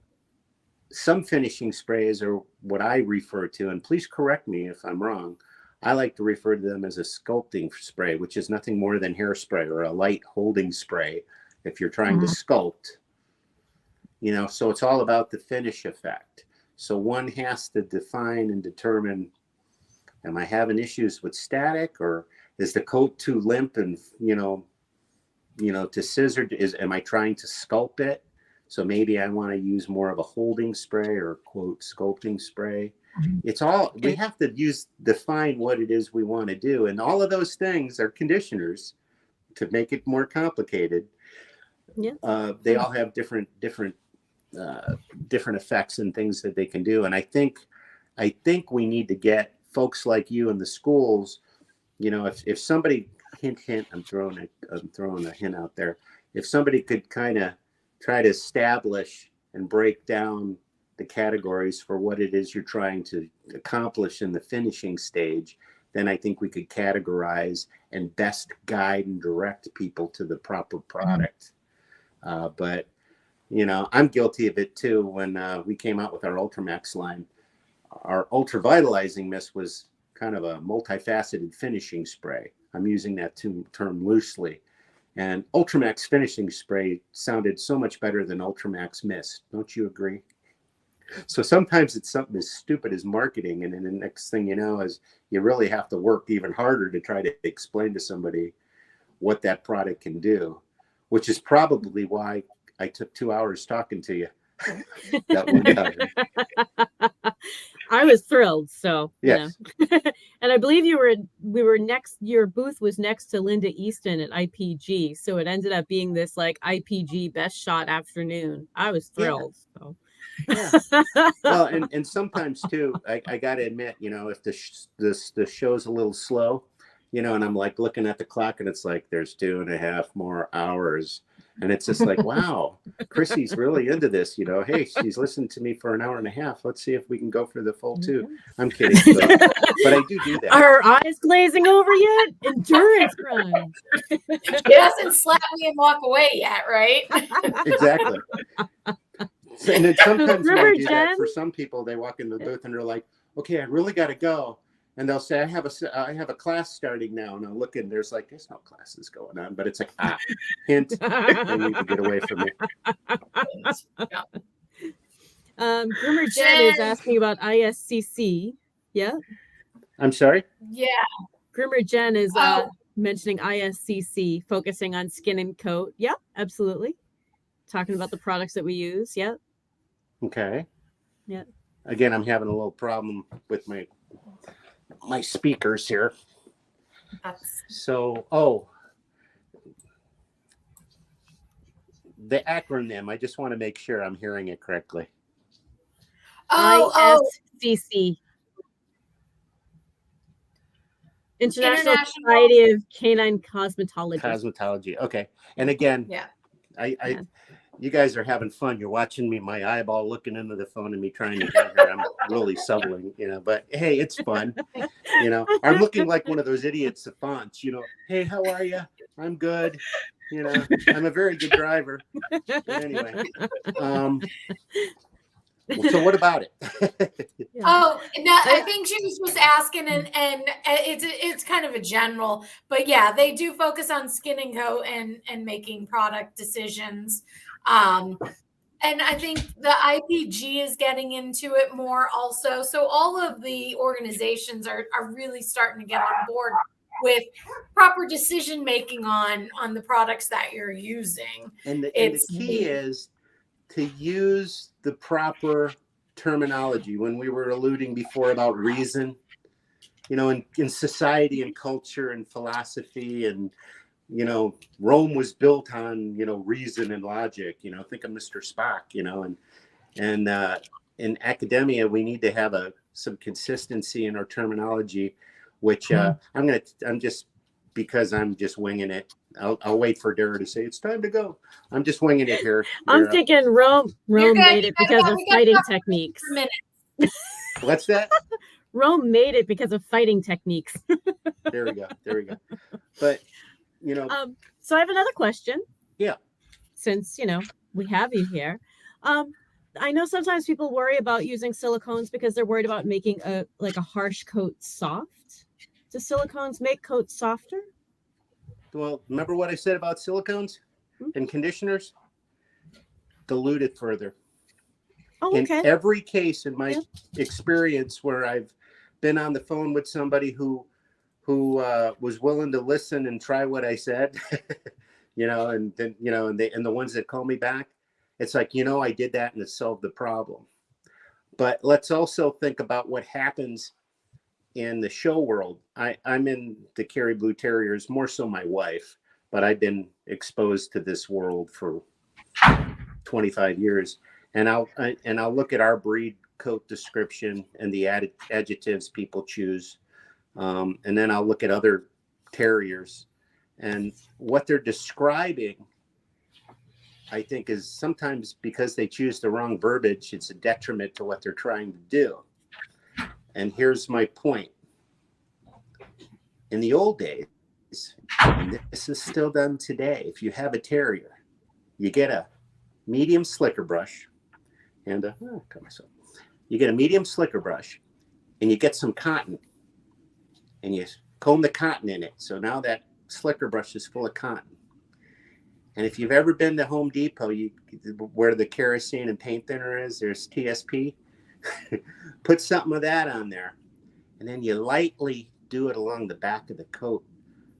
some finishing sprays are what I refer to, and please correct me if I'm wrong, I like to refer to them as a sculpting spray, which is nothing more than hairspray or a light holding spray if you're trying to sculpt. So it's all about the finish effect. So one has to define and determine, am I having issues with static, or is the coat too limp and, to scissor? Am I trying to sculpt it? So maybe I want to use more of a holding spray or quote sculpting spray. It's all, we have to define what it is we want to do. And all of those things are conditioners to make it more complicated. Yeah. They all have different effects and things that they can do. And I think we need to get folks like you in the schools, if somebody hint, I'm throwing a hint out there. If somebody could kind of try to establish and break down the categories for what it is you're trying to accomplish in the finishing stage, then I think we could categorize and best guide and direct people to the proper product. But I'm guilty of it too. When we came out with our Ultramax line, our Ultra Vitalizing Mist was kind of a multifaceted finishing spray. I'm using that term loosely. And Ultramax finishing spray sounded so much better than Ultramax Mist. Don't you agree? So sometimes it's something as stupid as marketing. And then the next thing you know is you really have to work even harder to try to explain to somebody what that product can do, which is probably why I took 2 hours talking to you that one time. I was thrilled. So, yes. And I believe we were next, your booth was next to Linda Easton at IPG. So it ended up being this like IPG best shot afternoon. I was thrilled. Yeah. So. Yeah. Well, and sometimes too, I got to admit, if the show's a little slow, and I'm like looking at the clock and it's like, there's 2.5 more hours. And it's just like, wow, Chrissy's really into this, hey, she's listened to me for 1.5 hours. Let's see if we can go for the full 2. I'm kidding. But I do that. Are her eyes glazing over yet? Endurance crime. She hasn't slapped me and walk away yet, right? Exactly. And then sometimes when I do that, for some people, they walk in the booth and they're like, okay, I really got to go. And they'll say, I have a class starting now. And I'll look in, there's no classes going on. But it's like, hint, they need to get away from me. Groomer Jen is asking about ISCC. Yeah. I'm sorry? Yeah. Groomer Jen is mentioning ISCC, focusing on skin and coat. Yeah, absolutely. Talking about the products that we use. Yeah. Okay. Yeah. Again, I'm having a little problem with my speakers here. So, the acronym, I just want to make sure I'm hearing it correctly. ISCC. International Society of Canine Cosmetology. Cosmetology. Okay. And again, yeah. You guys are having fun. You're watching me, my eyeball looking into the phone and me trying to get her. I'm really subtling, but hey, it's fun. I'm looking like one of those idiot savants, hey, how are you? I'm good. I'm a very good driver. But anyway, so what about it? Oh, no, I think she was just asking, and it's kind of a general, but yeah, they do focus on skin and coat and making product decisions. And I think the IPG is getting into it more also. So all of the organizations are really starting to get on board with proper decision making on the products that you're using. And the key is to use the proper terminology. When we were alluding before about reason, in society and culture and philosophy, and Rome was built on reason and logic. Think of Mr. Spock. And in academia, we need to have some consistency in our terminology, which I'm just because I'm just winging it. I'll wait for Dara to say it's time to go. I'm just winging it here. I'm thinking Rome made it because of fighting techniques. What's that? Rome made it because of fighting techniques. There we go. But so I have another question. Yeah. Since we have you here, I know sometimes people worry about using silicones because they're worried about making a harsh coat soft. Do silicones make coats softer? Well, remember what I said about silicones and conditioners? Dilute it further. Oh, okay. In every case in my experience where I've been on the phone with somebody who was willing to listen and try what I said, and then, and the ones that call me back, it's like, I did that and it solved the problem. But let's also think about what happens in the show world. I'm in the Kerry Blue Terriers, more so my wife, but I've been exposed to this world for 25 years. And I'll look at our breed coat description and the adjectives people choose. And then I'll look at other terriers, and what they're describing, I think, is sometimes because they choose the wrong verbiage, it's a detriment to what they're trying to do. And here's my point. In the old days, and this is still done today, if you have a terrier, you get a medium slicker brush and you get a medium slicker brush and you get some cotton and you comb the cotton in it. So now that slicker brush is full of cotton. And if you've ever been to Home Depot, where the kerosene and paint thinner is, there's TSP. Put something of that on there. And then you lightly do it along the back of the coat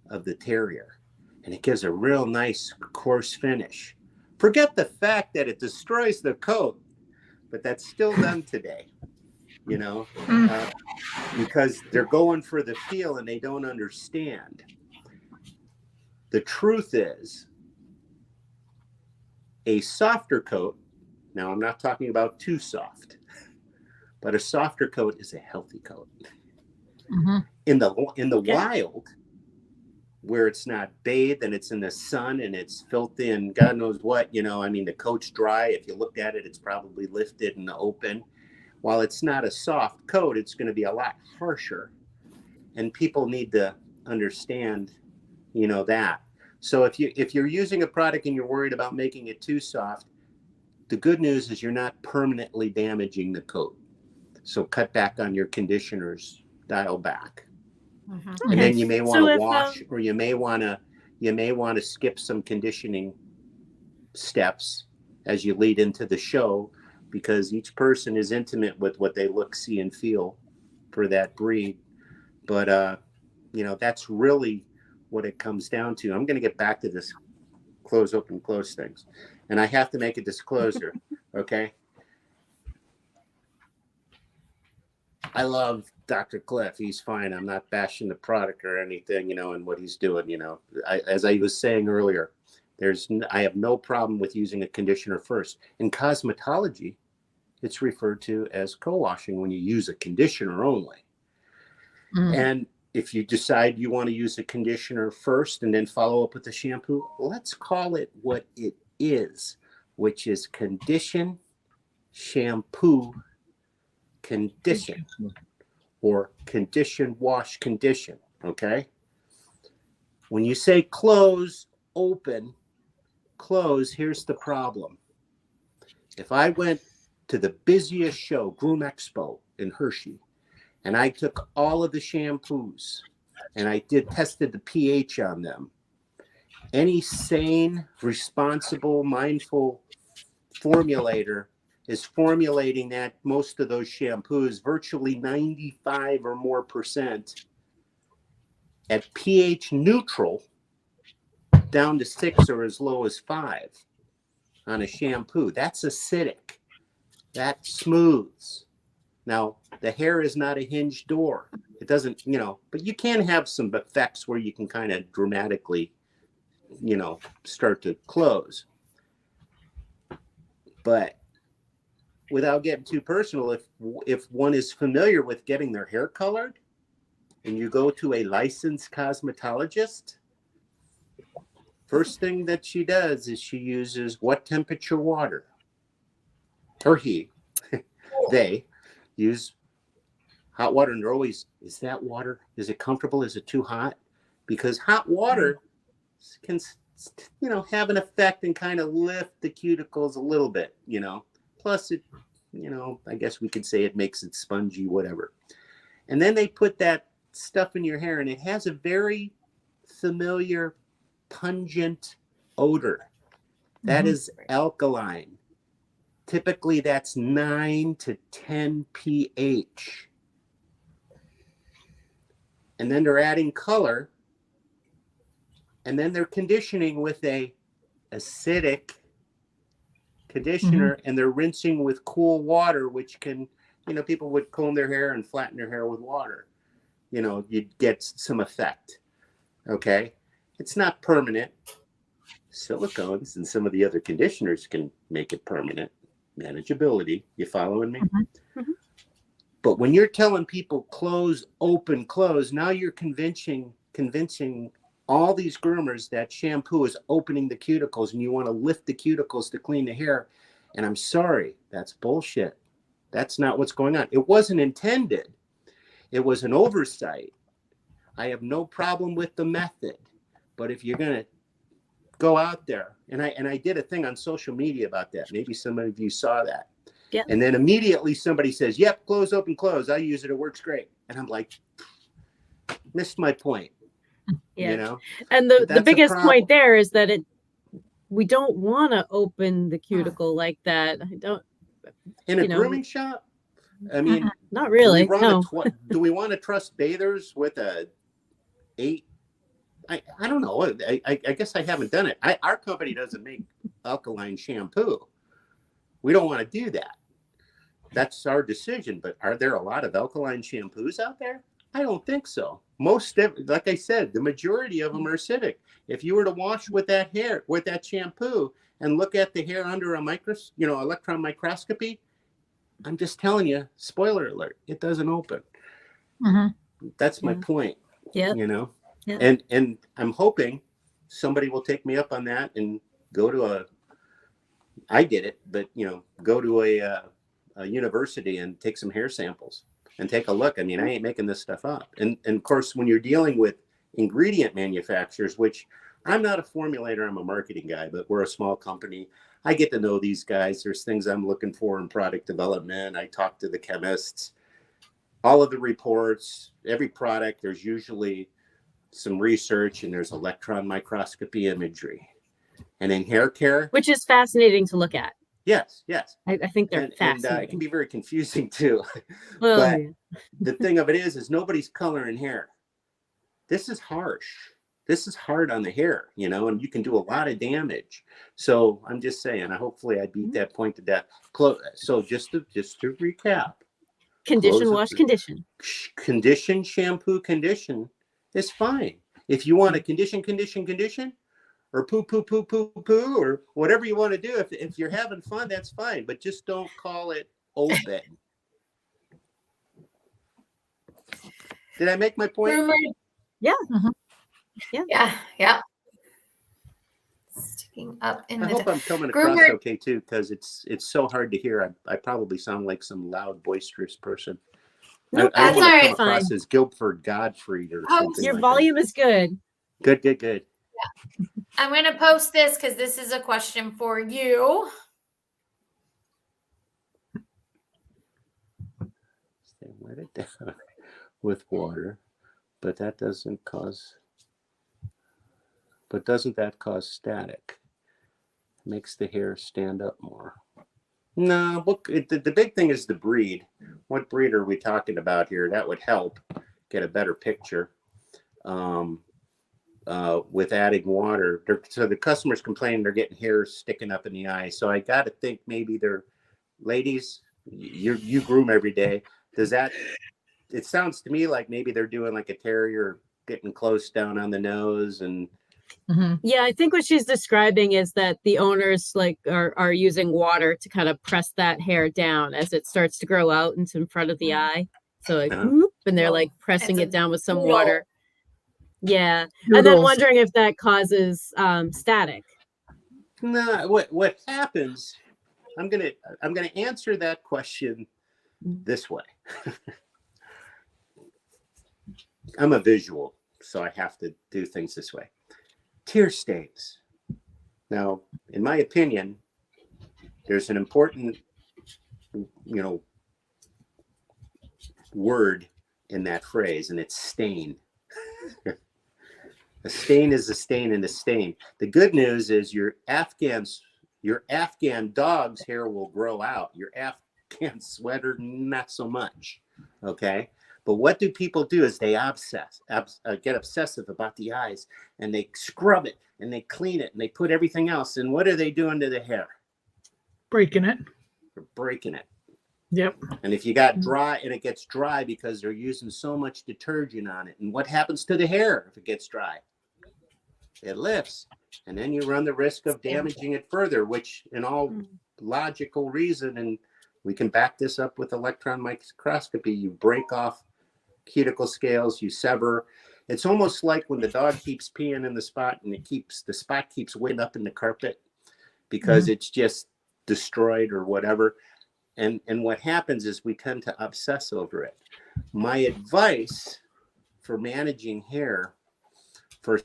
of the terrier. And it gives a real nice coarse finish. Forget the fact that it destroys the coat, but that's still done today, because they're going for the feel and they don't understand. The truth is, a softer coat, now I'm not talking about too soft, but a softer coat is a healthy coat. Mm-hmm. In the wild, where it's not bathed and it's in the sun and it's filthy and God knows what, the coat's dry. If you looked at it, it's probably lifted and open. While it's not a soft coat, it's going to be a lot harsher. And people need to understand, that. So if you're using a product and you're worried about making it too soft, the good news is you're not permanently damaging the coat. So cut back on your conditioners, dial back. Mm-hmm. And then you may want to wash, or you may want to skip some conditioning steps as you lead into the show, because each person is intimate with what they look, see, and feel for that breed. But that's really what it comes down to. I'm going to get back to this close, open, close things, and I have to make a disclosure. Okay. I love Dr. Cliff. He's fine. I'm not bashing the product or anything, and what he's doing. As I was saying earlier, I have no problem with using a conditioner first. In cosmetology, it's referred to as co-washing when you use a conditioner only. Mm. And if you decide you want to use a conditioner first and then follow up with the shampoo, let's call it what it is. which is condition, shampoo, condition, or condition, wash, condition. Okay. When you say close, open, close, here's the problem. If I went to the busiest show, Groom Expo in Hershey, and I took all of the shampoos and I tested the pH on them, any sane, responsible, mindful formulator is formulating that most of those shampoos, virtually 95 or more % at pH neutral, down to 6 or as low as 5 on a shampoo. That's acidic. That smooths. Now, the hair is not a hinged door. It doesn't, but you can have some effects where you can kind of dramatically, start to close. But without getting too personal, if one is familiar with getting their hair colored and you go to a licensed cosmetologist, first thing that she does is she uses what temperature water? Or they use hot water, and they're always, is that water, is it comfortable? Is it too hot? Because hot water can, have an effect and kind of lift the cuticles a little bit, Plus it, I guess we could say it makes it spongy, whatever. And then they put that stuff in your hair, and it has a very familiar, pungent odor. That is alkaline. Typically, that's 9 to 10 pH. And then they're adding color, and then they're conditioning with a acidic conditioner, and they're rinsing with cool water, which can, people would comb their hair and flatten their hair with water. You'd get some effect. Okay. It's not permanent. Silicones and some of the other conditioners can make it permanent. Manageability. You following me? But when you're telling people close, open, close, now you're convincing all these groomers that shampoo is opening the cuticles and you want to lift the cuticles to clean the hair. And I'm sorry, that's bullshit. That's not what's going on. It wasn't intended. It was an oversight. I have no problem with the method. But if you're going to go out there, and I did a thing on social media about that. Maybe some of you saw that. Yeah. And then immediately somebody says, yep, close, open, close. I use it. It works great. And I'm like, missed my point. Yeah. And the biggest point there is that we don't want to open the cuticle like that. I don't. In a grooming shop? I mean, not really. Do we want to trust bathers with a 8? I don't know. I guess I haven't done it. Our company doesn't make alkaline shampoo. We don't want to do that. That's our decision. But are there a lot of alkaline shampoos out there? I don't think so. Most, like I said, the majority of them are acidic. If you were to wash with that shampoo and look at the hair under a electron microscopy, I'm just telling you, spoiler alert, it doesn't open. That's my point. Yeah. Yeah. And I'm hoping somebody will take me up on that and go to I did it, but go to a university and take some hair samples and take a look. I mean, I ain't making this stuff up. And of course, when you're dealing with ingredient manufacturers, which I'm not a formulator, I'm a marketing guy, but we're a small company. I get to know these guys. There's things I'm looking for in product development. I talk to the chemists, all of the reports, every product, there's usually some research and there's electron microscopy imagery. And in hair care, which is fascinating to look at. Yes. I think they're fascinating. And it can be very confusing too. But the thing of it is nobody's coloring hair. This is harsh. This is hard on the hair, and you can do a lot of damage. So I'm just saying, hopefully I beat that point to death. So just to recap. Condition, wash, condition. Condition, shampoo, condition is fine. If you want to condition, or poo, or whatever you want to do, if you're having fun, that's fine. But just don't call it open. Did I make my point? Yeah. Yeah. Picking up in I the hope I'm coming across groomer. okay too, because it's so hard to hear. I probably sound like some loud, boisterous person. Nope, I don't that's want to all come right. across Fine. as Guildford Godfrey or Oh, something Your like volume is good. that. Good. I'm going to post this because this is a question for you. Stay wet it down with water, but doesn't that cause static? Makes the hair stand up more. No, look, the big thing is the breed. What breed are we talking about here? That would help get a better picture. With adding water, so the customers complain they're getting hair sticking up in the eye. So I got to think maybe they're ladies. You groom every day. Does that? It sounds to me like maybe they're doing like a terrier, getting close down on the nose and. Mm-hmm. Yeah, I think what she's describing is that the owners like are using water to kind of press that hair down as it starts to grow out into in front of the eye. So like whoop, and they're like pressing It's it down with some noodle. water. Yeah. And then wondering if that causes static. No, what happens? I'm gonna answer that question this way. I'm a visual, so I have to do things this way. Tear stains. Now, in my opinion, there's an important, word in that phrase, and it's stain. A stain is a stain and a stain. The good news is your Afghan dog's hair will grow out. Your Afghan sweater, not so much. Okay. But what do people do is they get obsessive about the eyes, and they scrub it and they clean it and they put everything else. And what are they doing to the hair? Breaking it. They're breaking it. Yep. And if you got dry, and it gets dry because they're using so much detergent on it. And what happens to the hair if it gets dry? It lifts. And then you run the risk of damaging it further, which in all logical reason, and we can back this up with electron microscopy, you break off cuticle scales, you sever. It's almost like when the dog keeps peeing in the spot and the spot keeps way up in the carpet because it's just destroyed or whatever. And what happens is we tend to obsess over it. My advice for managing hair, for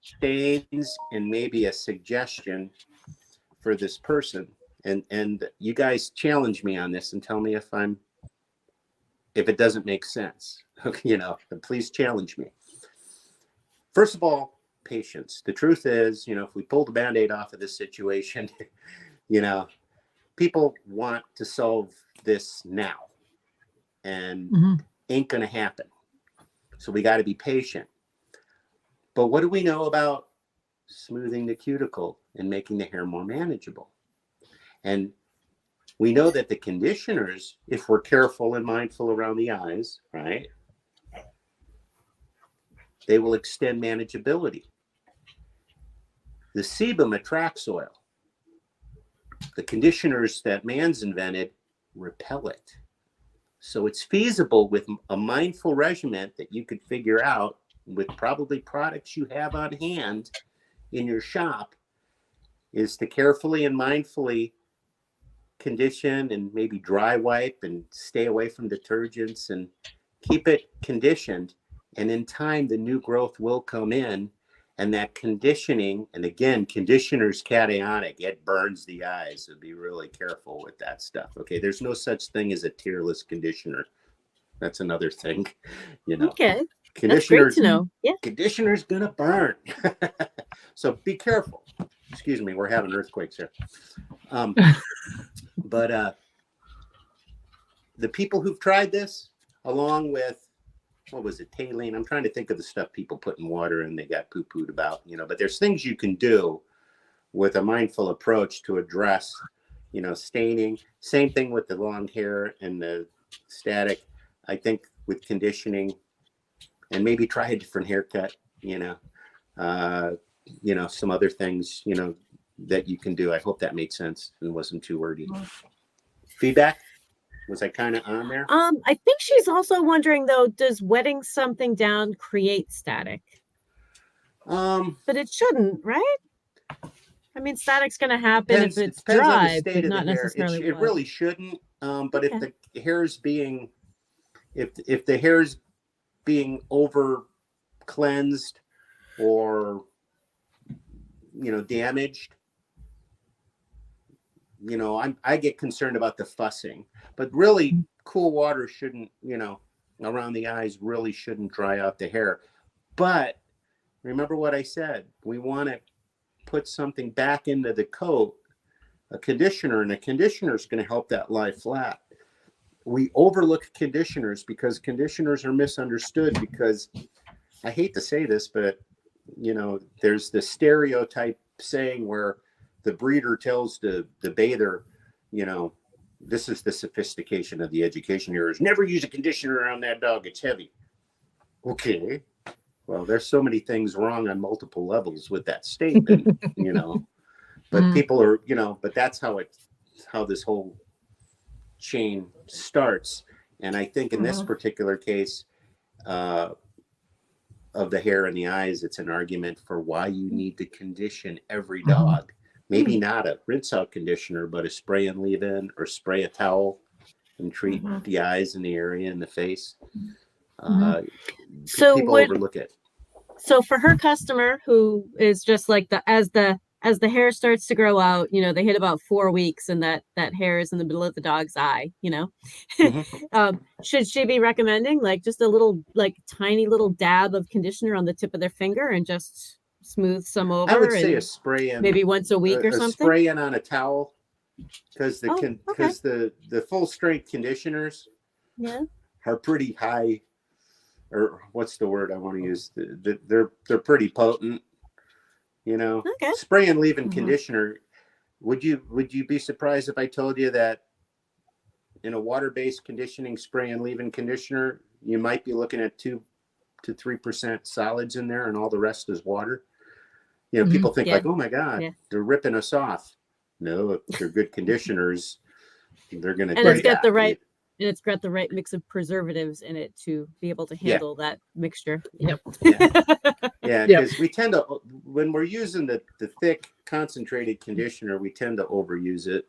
stains, and maybe a suggestion for this person, and you guys challenge me on this and tell me if it doesn't make sense. Please challenge me. First of all, patience. The truth is, if we pull the Band-Aid off of this situation, people want to solve this now, and ain't going to happen. So we got to be patient. But what do we know about smoothing the cuticle and making the hair more manageable? And we know that the conditioners, if we're careful and mindful around the eyes, right, they will extend manageability. The sebum attracts oil. The conditioners that man's invented repel it. So it's feasible with a mindful regimen that you could figure out with probably products you have on hand in your shop, is to carefully and mindfully condition and maybe dry wipe and stay away from detergents and keep it conditioned. And in time, the new growth will come in, and that conditioning, and again, conditioner's cationic, it burns the eyes. So be really careful with that stuff. Okay. There's no such thing as a tearless conditioner. That's another thing, Okay. Conditioners, that's great to know. Yeah. Conditioner's gonna burn. So be careful. Excuse me, we're having earthquakes here. But the people who've tried this, along with, what was it, Taline? I'm trying to think of the stuff people put in water and they got poo-pooed about, but there's things you can do with a mindful approach to address, staining. Same thing with the long hair and the static. I think with conditioning, and maybe try a different haircut, some other things, that you can do. I hope that made sense and wasn't too wordy. Feedback? Was I kind of on there? I think she's also wondering though, does wetting something down create static? But it shouldn't, right? I mean, static's going to happen Depends, if it it's depends on the dry, state but of the not hair. necessarily It wet. really shouldn't. But Okay. if the hair is being, if the hair is being over cleansed or, damaged, I get concerned about the fussing. But really, cool water shouldn't, around the eyes really shouldn't dry out the hair. But remember what I said. We want to put something back into the coat, a conditioner, and a conditioner is going to help that lie flat. We overlook conditioners because conditioners are misunderstood because I hate to say this, but there's the stereotype saying where the breeder tells the bather, this is the sophistication of the education here, is never use a conditioner on that dog. It's heavy. Okay. Well, there's so many things wrong on multiple levels with that statement, but people are, but that's how this whole chain starts. And I think in this particular case, of the hair and the eyes, it's an argument for why you need to condition every dog. Maybe not a rinse out conditioner, but a spray and leave in, or spray a towel and treat the eyes and the area and the face. So people overlook it. So for her customer who is just like as the hair starts to grow out, they hit about 4 weeks and that hair is in the middle of the dog's eye, should she be recommending like just a little, like tiny little dab of conditioner on the tip of their finger and just smooth some over? I would say a spray in, maybe once a week or something. Spray in on a towel, because the full strength conditioners are pretty high, or what's the word I want to use? They're pretty potent. Spray and leave-in conditioner. Would you be surprised if I told you that in a water-based conditioning spray and leave-in conditioner, you might be looking at 2 to 3% solids in there, and all the rest is water? People think like, oh my God, they're ripping us off. No, if they're good conditioners, they're going to. And it's got the right. And it's got the right mix of preservatives in it to be able to handle that mixture. Yep. Yeah, because we tend to, when we're using the thick concentrated conditioner, we tend to overuse it.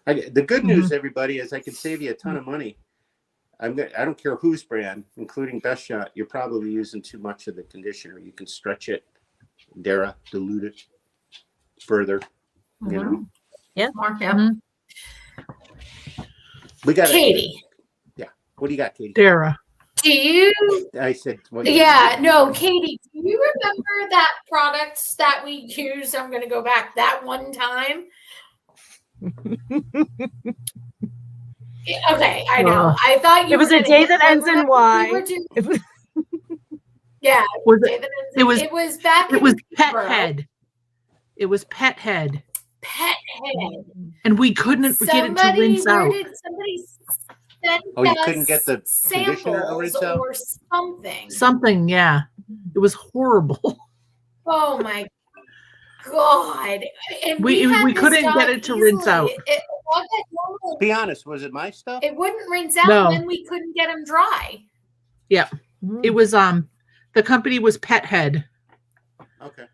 The good news, everybody, is I can save you a ton of money. I don't care whose brand, including Best Shot. You're probably using too much of the conditioner. You can stretch it, dilute it further. Yeah, Mark. Yeah. We got Katie. What do you got, Katie? Dara. Do you? I said. No, Katie. Do you remember that product that we used? I'm going to go back that one time. Okay, I know. I thought it was a day that ends in Y. Yeah, it was back. It was Pet Head. It was Pet Head. Pet Head. And we couldn't get it to rinse out. Somebody you couldn't get the conditioner to rinse out? Or something. Something, yeah. It was horrible. Oh my God. And we couldn't get it to rinse out. Be honest, was it my stuff? It wouldn't rinse out, No. and then we couldn't get them dry. Yeah. It was the company was Pet Head. Okay.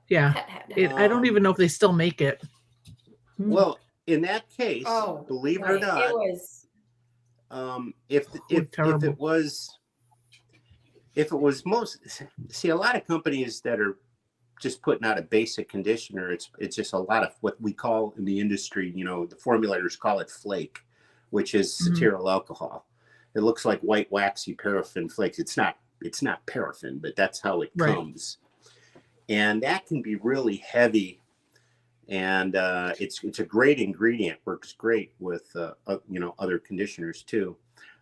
Yeah. Pet Head. I don't even know if they still make it. Well, in that case, believe it or not, it was if it was a lot of companies that are just putting out a basic conditioner, it's just a lot of what we call in the industry, the formulators call it flake, which is cetyl alcohol. It looks like white waxy paraffin flakes. It's not paraffin, but that's how it comes. And that can be really heavy. And it's a great ingredient, works great with other conditioners too.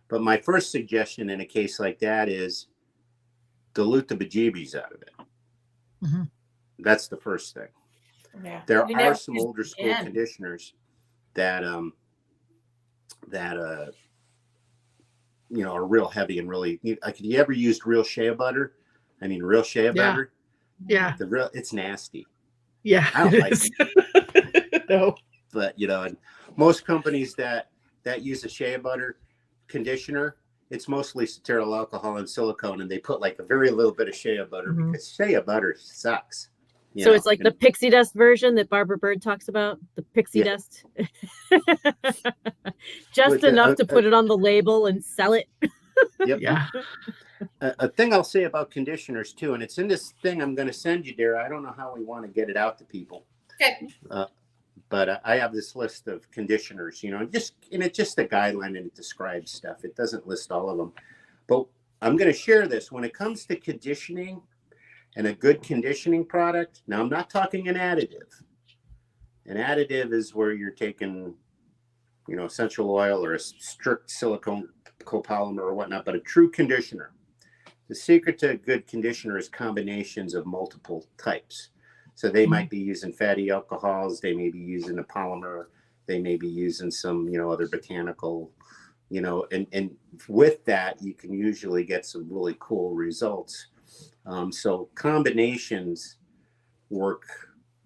But my first suggestion in a case like that is dilute the bejeebies out of it. That's the first thing. Yeah. There are some older school conditioners that are real heavy and really. Like, you ever used real shea butter? I mean, real shea butter. Yeah. It's nasty. Yeah, I don't like it. No. But and most companies that use a shea butter conditioner, it's mostly cetyl alcohol and silicone, and they put like a very little bit of shea butter because shea butter sucks. So it's like the pixie dust version that Barbara Bird talks about, the pixie dust. Just enough to put it on the label and sell it. Yep. Yeah. A thing I'll say about conditioners too, and it's in this thing I'm going to send you, Dara. I don't know how we want to get it out to people. Okay. But I have this list of conditioners, it's just a guideline and it describes stuff. It doesn't list all of them. But I'm going to share this. When it comes to conditioning and a good conditioning product, now I'm not talking an additive. An additive is where you're taking, essential oil or a strict silicone copolymer or whatnot, but a true conditioner. The secret to a good conditioner is combinations of multiple types. So they might be using fatty alcohols, they may be using a polymer, they may be using some, other botanical, and with that, you can usually get some really cool results. So combinations work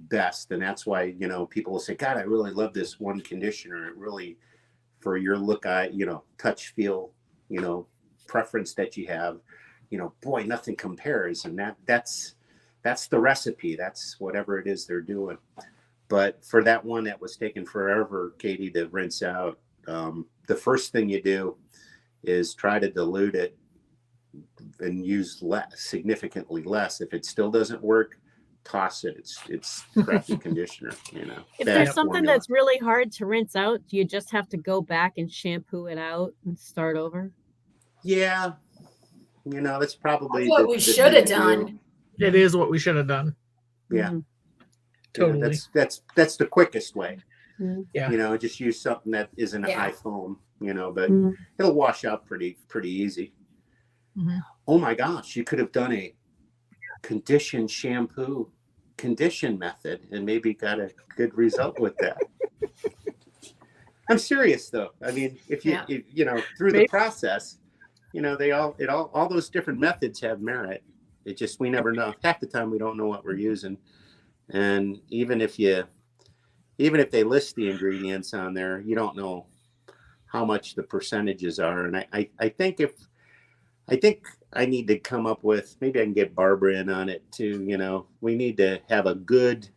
best. And that's why, people will say, God, I really love this one conditioner. It really, for your look, touch, feel, preference that you have, boy, nothing compares. And that's the recipe. That's whatever it is they're doing. But for that one that was taking forever, Katie, to rinse out, the first thing you do is try to dilute it and use significantly less. If it still doesn't work, toss it. It's crappy conditioner, If there's something that's really hard to rinse out, do you just have to go back and shampoo it out and start over? Yeah. That's probably what we should have done. It is what we should have done. Yeah. Mm-hmm. Totally. That's the quickest way. Mm-hmm. Yeah. Just use something that isn't a high foam, but Mm-hmm. it'll wash out pretty easy. Mm-hmm. Oh my gosh, you could have done a condition shampoo condition method and maybe got a good result with that. I'm serious though. I mean, if you through the process, all those different methods have merit. It just, we never know. Half the time we don't know what we're using. And even if they list the ingredients on there, you don't know how much the percentages are. And I think I need to come up with, maybe I can get Barbara in on it too. We need to have a good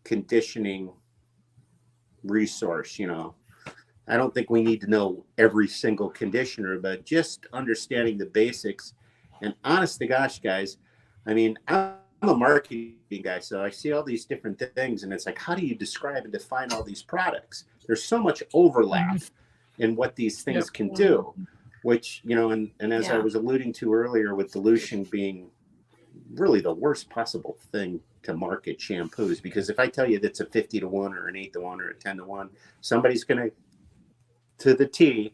conditioning resource. I don't think we need to know every single conditioner, but just understanding the basics. And honest to gosh, guys, I mean, I'm a marketing guy, so I see all these different things, and it's like, how do you describe and define all these products? There's so much overlap in what these things can do, which, and as I was alluding to earlier, with dilution being really the worst possible thing to market shampoos, because if I tell you that's a 50 to 1 or an 8 to 1 or a 10 to 1, somebody's going to the T,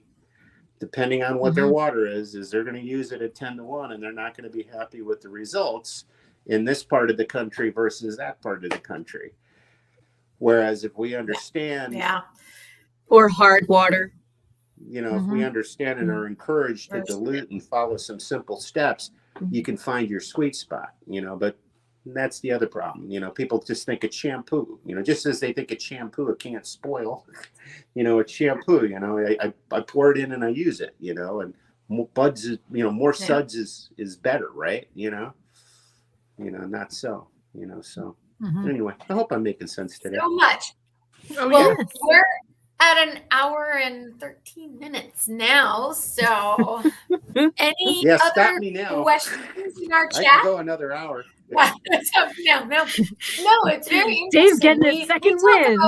depending on what their water is they're going to use it at 10 to 1, and they're not going to be happy with the results in this part of the country versus that part of the country. Whereas if we understand, or hard water, if we understand and are encouraged to dilute and follow some simple steps, you can find your sweet spot, but that's the other problem. People just think it's shampoo, just as they think it's shampoo, it can't spoil, it's shampoo, I pour it in and I use it, and more buds, more suds is better, right? Not so, so anyway, I hope I'm making sense today. So much. Oh, well, we're at an hour and 13 minutes now. So any stop me now. questions in our chat? I can go another hour. No, it's very interesting. Dave's getting his second wind.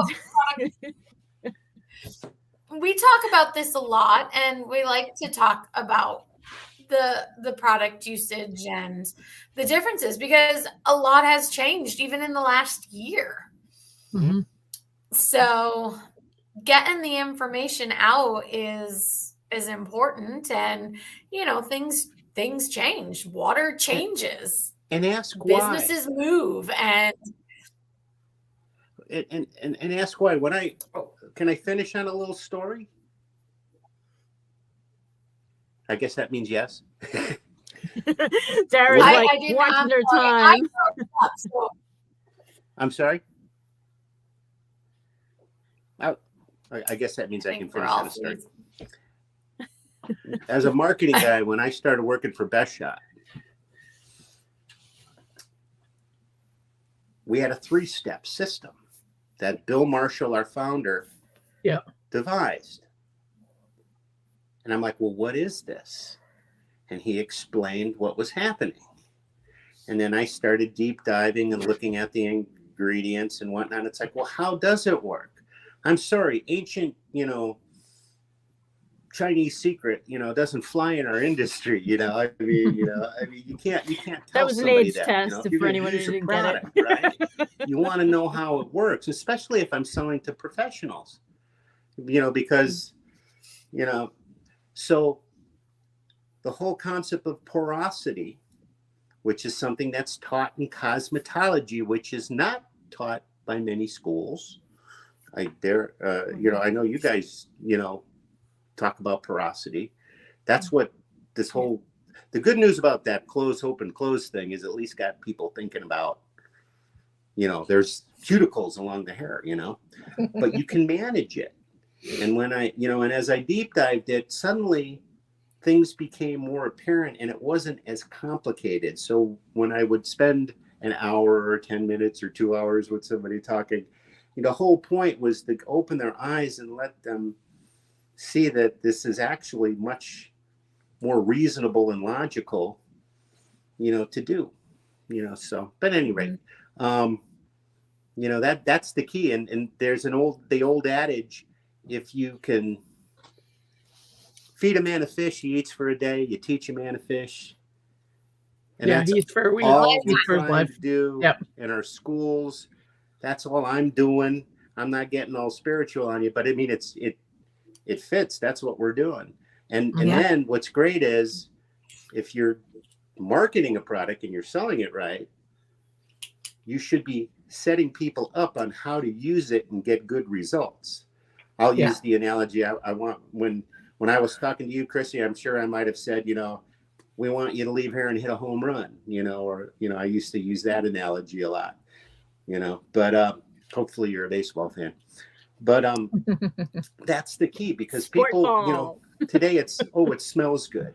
We talk about this a lot, and we like to talk about the product usage and the differences, because a lot has changed even in the last year. Mm-hmm. So getting the information out is important, and things change, water changes, and ask why. Businesses move, and ask why. Can I finish on a little story? I guess that means yes. Dara's watching her time. I'm sorry. I guess that means I can finish on a story. As a marketing guy, when I started working for Best Shot, we had a 3-step system that Bill Marshall, our founder, devised. And I'm like, well, what is this? And he explained what was happening. And then I started deep diving and looking at the ingredients and whatnot. It's like, well, how does it work? I'm sorry, ancient, Chinese secret, doesn't fly in our industry. I mean, you can't tell That was an somebody AIDS that. test If you're for going to anyone who use a didn't get it. product, right? You want to know how it works, especially if I'm selling to professionals. Because, so the whole concept of porosity, which is something that's taught in cosmetology, which is not taught by many schools. I know you guys, talk about porosity. That's what this whole, the good news about that close, open, close thing is at least got people thinking about, there's cuticles along the hair, but you can manage it. And when and as I deep dived it, suddenly things became more apparent and it wasn't as complicated. So when I would spend an hour or 10 minutes or 2 hours with somebody talking, the whole point was to open their eyes and let them see that this is actually much more reasonable and logical, to do, so, but anyway, that's the key. And there's the old adage, if you can feed a man a fish, he eats for a day, you teach a man a fish. And that's he eats for a week. all He eats for his we're trying life. to do in our schools. That's all I'm doing. I'm not getting all spiritual on you, but I mean, it fits. That's what we're doing. And then what's great is if you're marketing a product and you're selling it right, you should be setting people up on how to use it and get good results. I'll use the analogy I want when I was talking to you, Chrissy, I'm sure I might have said, we want you to leave here and hit a home run, or, I used to use that analogy a lot, but hopefully you're a baseball fan. But that's the key, because people, today it's, it smells good,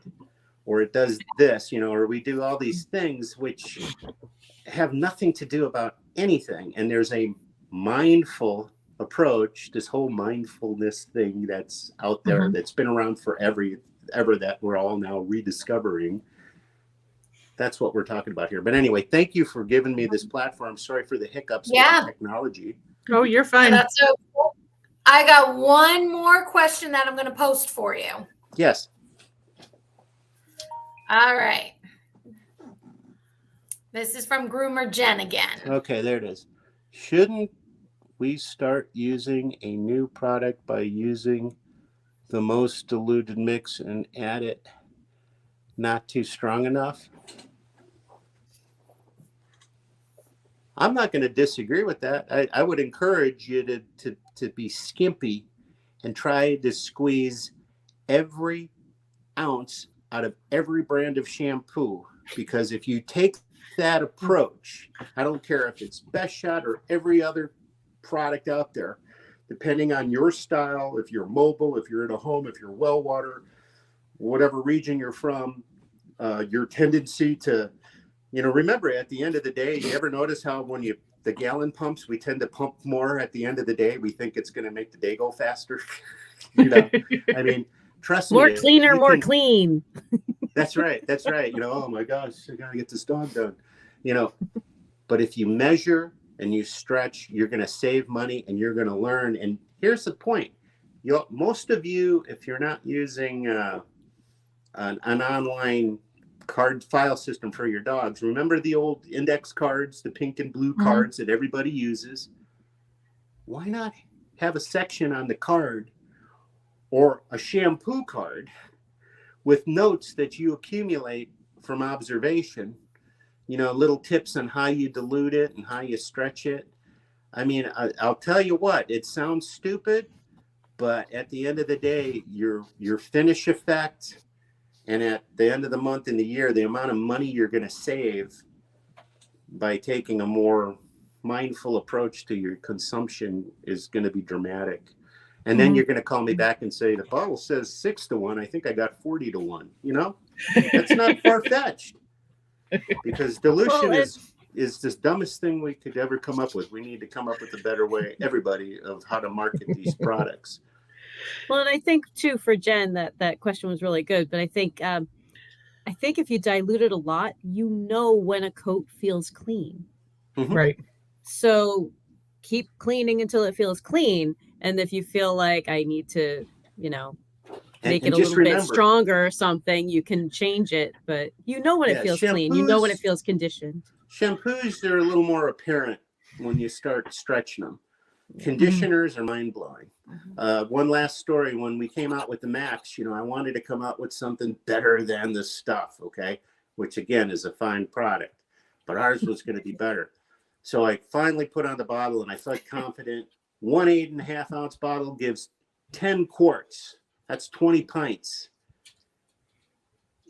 or it does this, or we do all these things which have nothing to do about anything. And there's a mindful approach, this whole mindfulness thing that's out there, that's been around forever, that we're all now rediscovering. That's what we're talking about here. But anyway, thank you for giving me this platform. Sorry for the hiccups with the technology. Oh, you're fine. That's so cool. I got one more question that I'm going to post for you. Yes. All right. This is from Groomer Jen again. Okay, there it is. Shouldn't we start using a new product by using the most diluted mix and add it not too strong enough? I'm not going to disagree with that. I would encourage you to be skimpy and try to squeeze every ounce out of every brand of shampoo, because if you take that approach, I don't care if it's Best Shot or every other product out there, depending on your style, if you're mobile, if you're in a home, if you're well water, whatever region you're from, your tendency to, remember at the end of the day, you ever notice how when the gallon pumps, we tend to pump more at the end of the day. We think it's going to make the day go faster. I mean, trust me. More cleaner, more clean. That's right. Oh my gosh, I got to get this dog done. But if you measure and you stretch, you're going to save money and you're going to learn. And here's the point. Most of you, if you're not using an online card file system for your dogs, remember the old index cards, the pink and blue cards that everybody uses? Why not have a section on the card or a shampoo card with notes that you accumulate from observation, little tips on how you dilute it and how you stretch it. I mean, I'll tell you what, it sounds stupid, but at the end of the day, your finish effect, and at the end of the month and the year, the amount of money you're going to save by taking a more mindful approach to your consumption is going to be dramatic. And then you're going to call me back and say, the bottle says 6-1. I think I got 40-1. That's not far-fetched, because dilution is the dumbest thing we could ever come up with. We need to come up with a better way, everybody, of how to market these products. Well, and I think too for Jen that question was really good. But I think if you dilute it a lot, you know when a coat feels clean. Mhm. Right. So keep cleaning until it feels clean. And if you feel like I need to, make it a just little bit remember, stronger or something, you can change it. But you know when it feels clean. You know when it feels conditioned. Shampoos, they're a little more apparent when you start stretching them. Conditioners are mind-blowing. One last story, when we came out with the Max, I wanted to come out with something better than the stuff, okay? Which again is a fine product, but ours was going to be better. So I finally put on the bottle and I felt confident. 1 8.5 ounce bottle gives 10 quarts. That's 20 pints.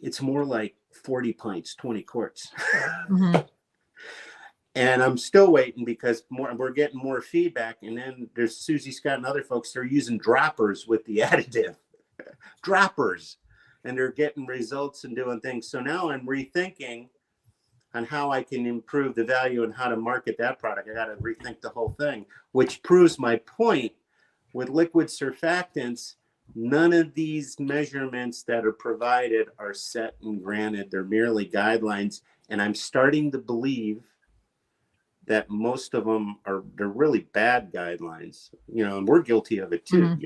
It's more like 40 pints, 20 quarts. And I'm still waiting because we're getting more feedback. And then there's Susie Scott and other folks, they're using droppers with the additive. Droppers. And they're getting results and doing things. So now I'm rethinking on how I can improve the value and how to market that product. I got to rethink the whole thing, which proves my point. With liquid surfactants, none of these measurements that are provided are set and granted. They're merely guidelines. And I'm starting to believe that most of them they're really bad guidelines, and we're guilty of it too,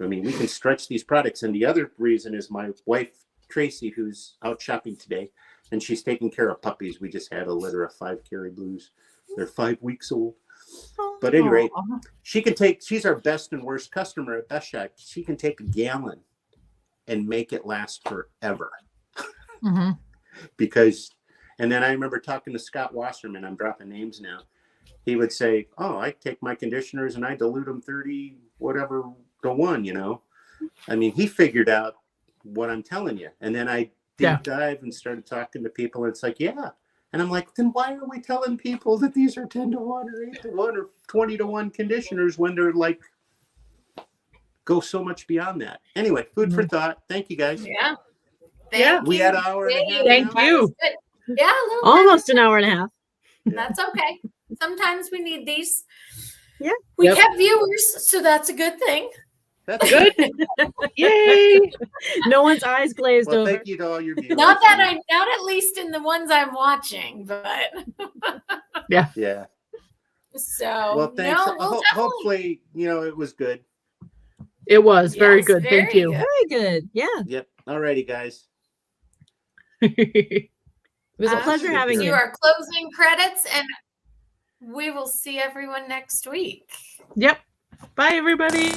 I mean, we can stretch these products. And the other reason is my wife, Tracy, who's out shopping today, and she's taking care of puppies. We just had a litter of 5 Kerry Blues. They're 5 weeks old. But at any rate, she's our best and worst customer at Best Shot. She can take a gallon and make it last forever. Because, and then I remember talking to Scott Wasserman, I'm dropping names now. He would say, oh, I take my conditioners and I dilute them 30, whatever to 1, I mean, he figured out what I'm telling you. And then I deep dive and started talking to people. And it's like, yeah. And I'm like, then why are we telling people that these are 10 to 1 or 8 to 1 or 20 to 1 conditioners when they're like, go so much beyond that? Anyway, food for thought. Thank you guys. Yeah. We had an hour and a half. Thank you. Yeah, almost an hour and a half. That's okay. Sometimes we need these. Yeah. We kept viewers, so that's a good thing. That's good. Yay. No one's eyes glazed over. Thank you to all your viewers. Not at least in the ones I'm watching, but yeah. So well, thanks. Hopefully, it was good. It was very good. Thank you. Good. Very good. Yeah. Yep. All righty, guys. It was a pleasure having you. Do our closing credits, and we will see everyone next week. Yep. Bye, everybody.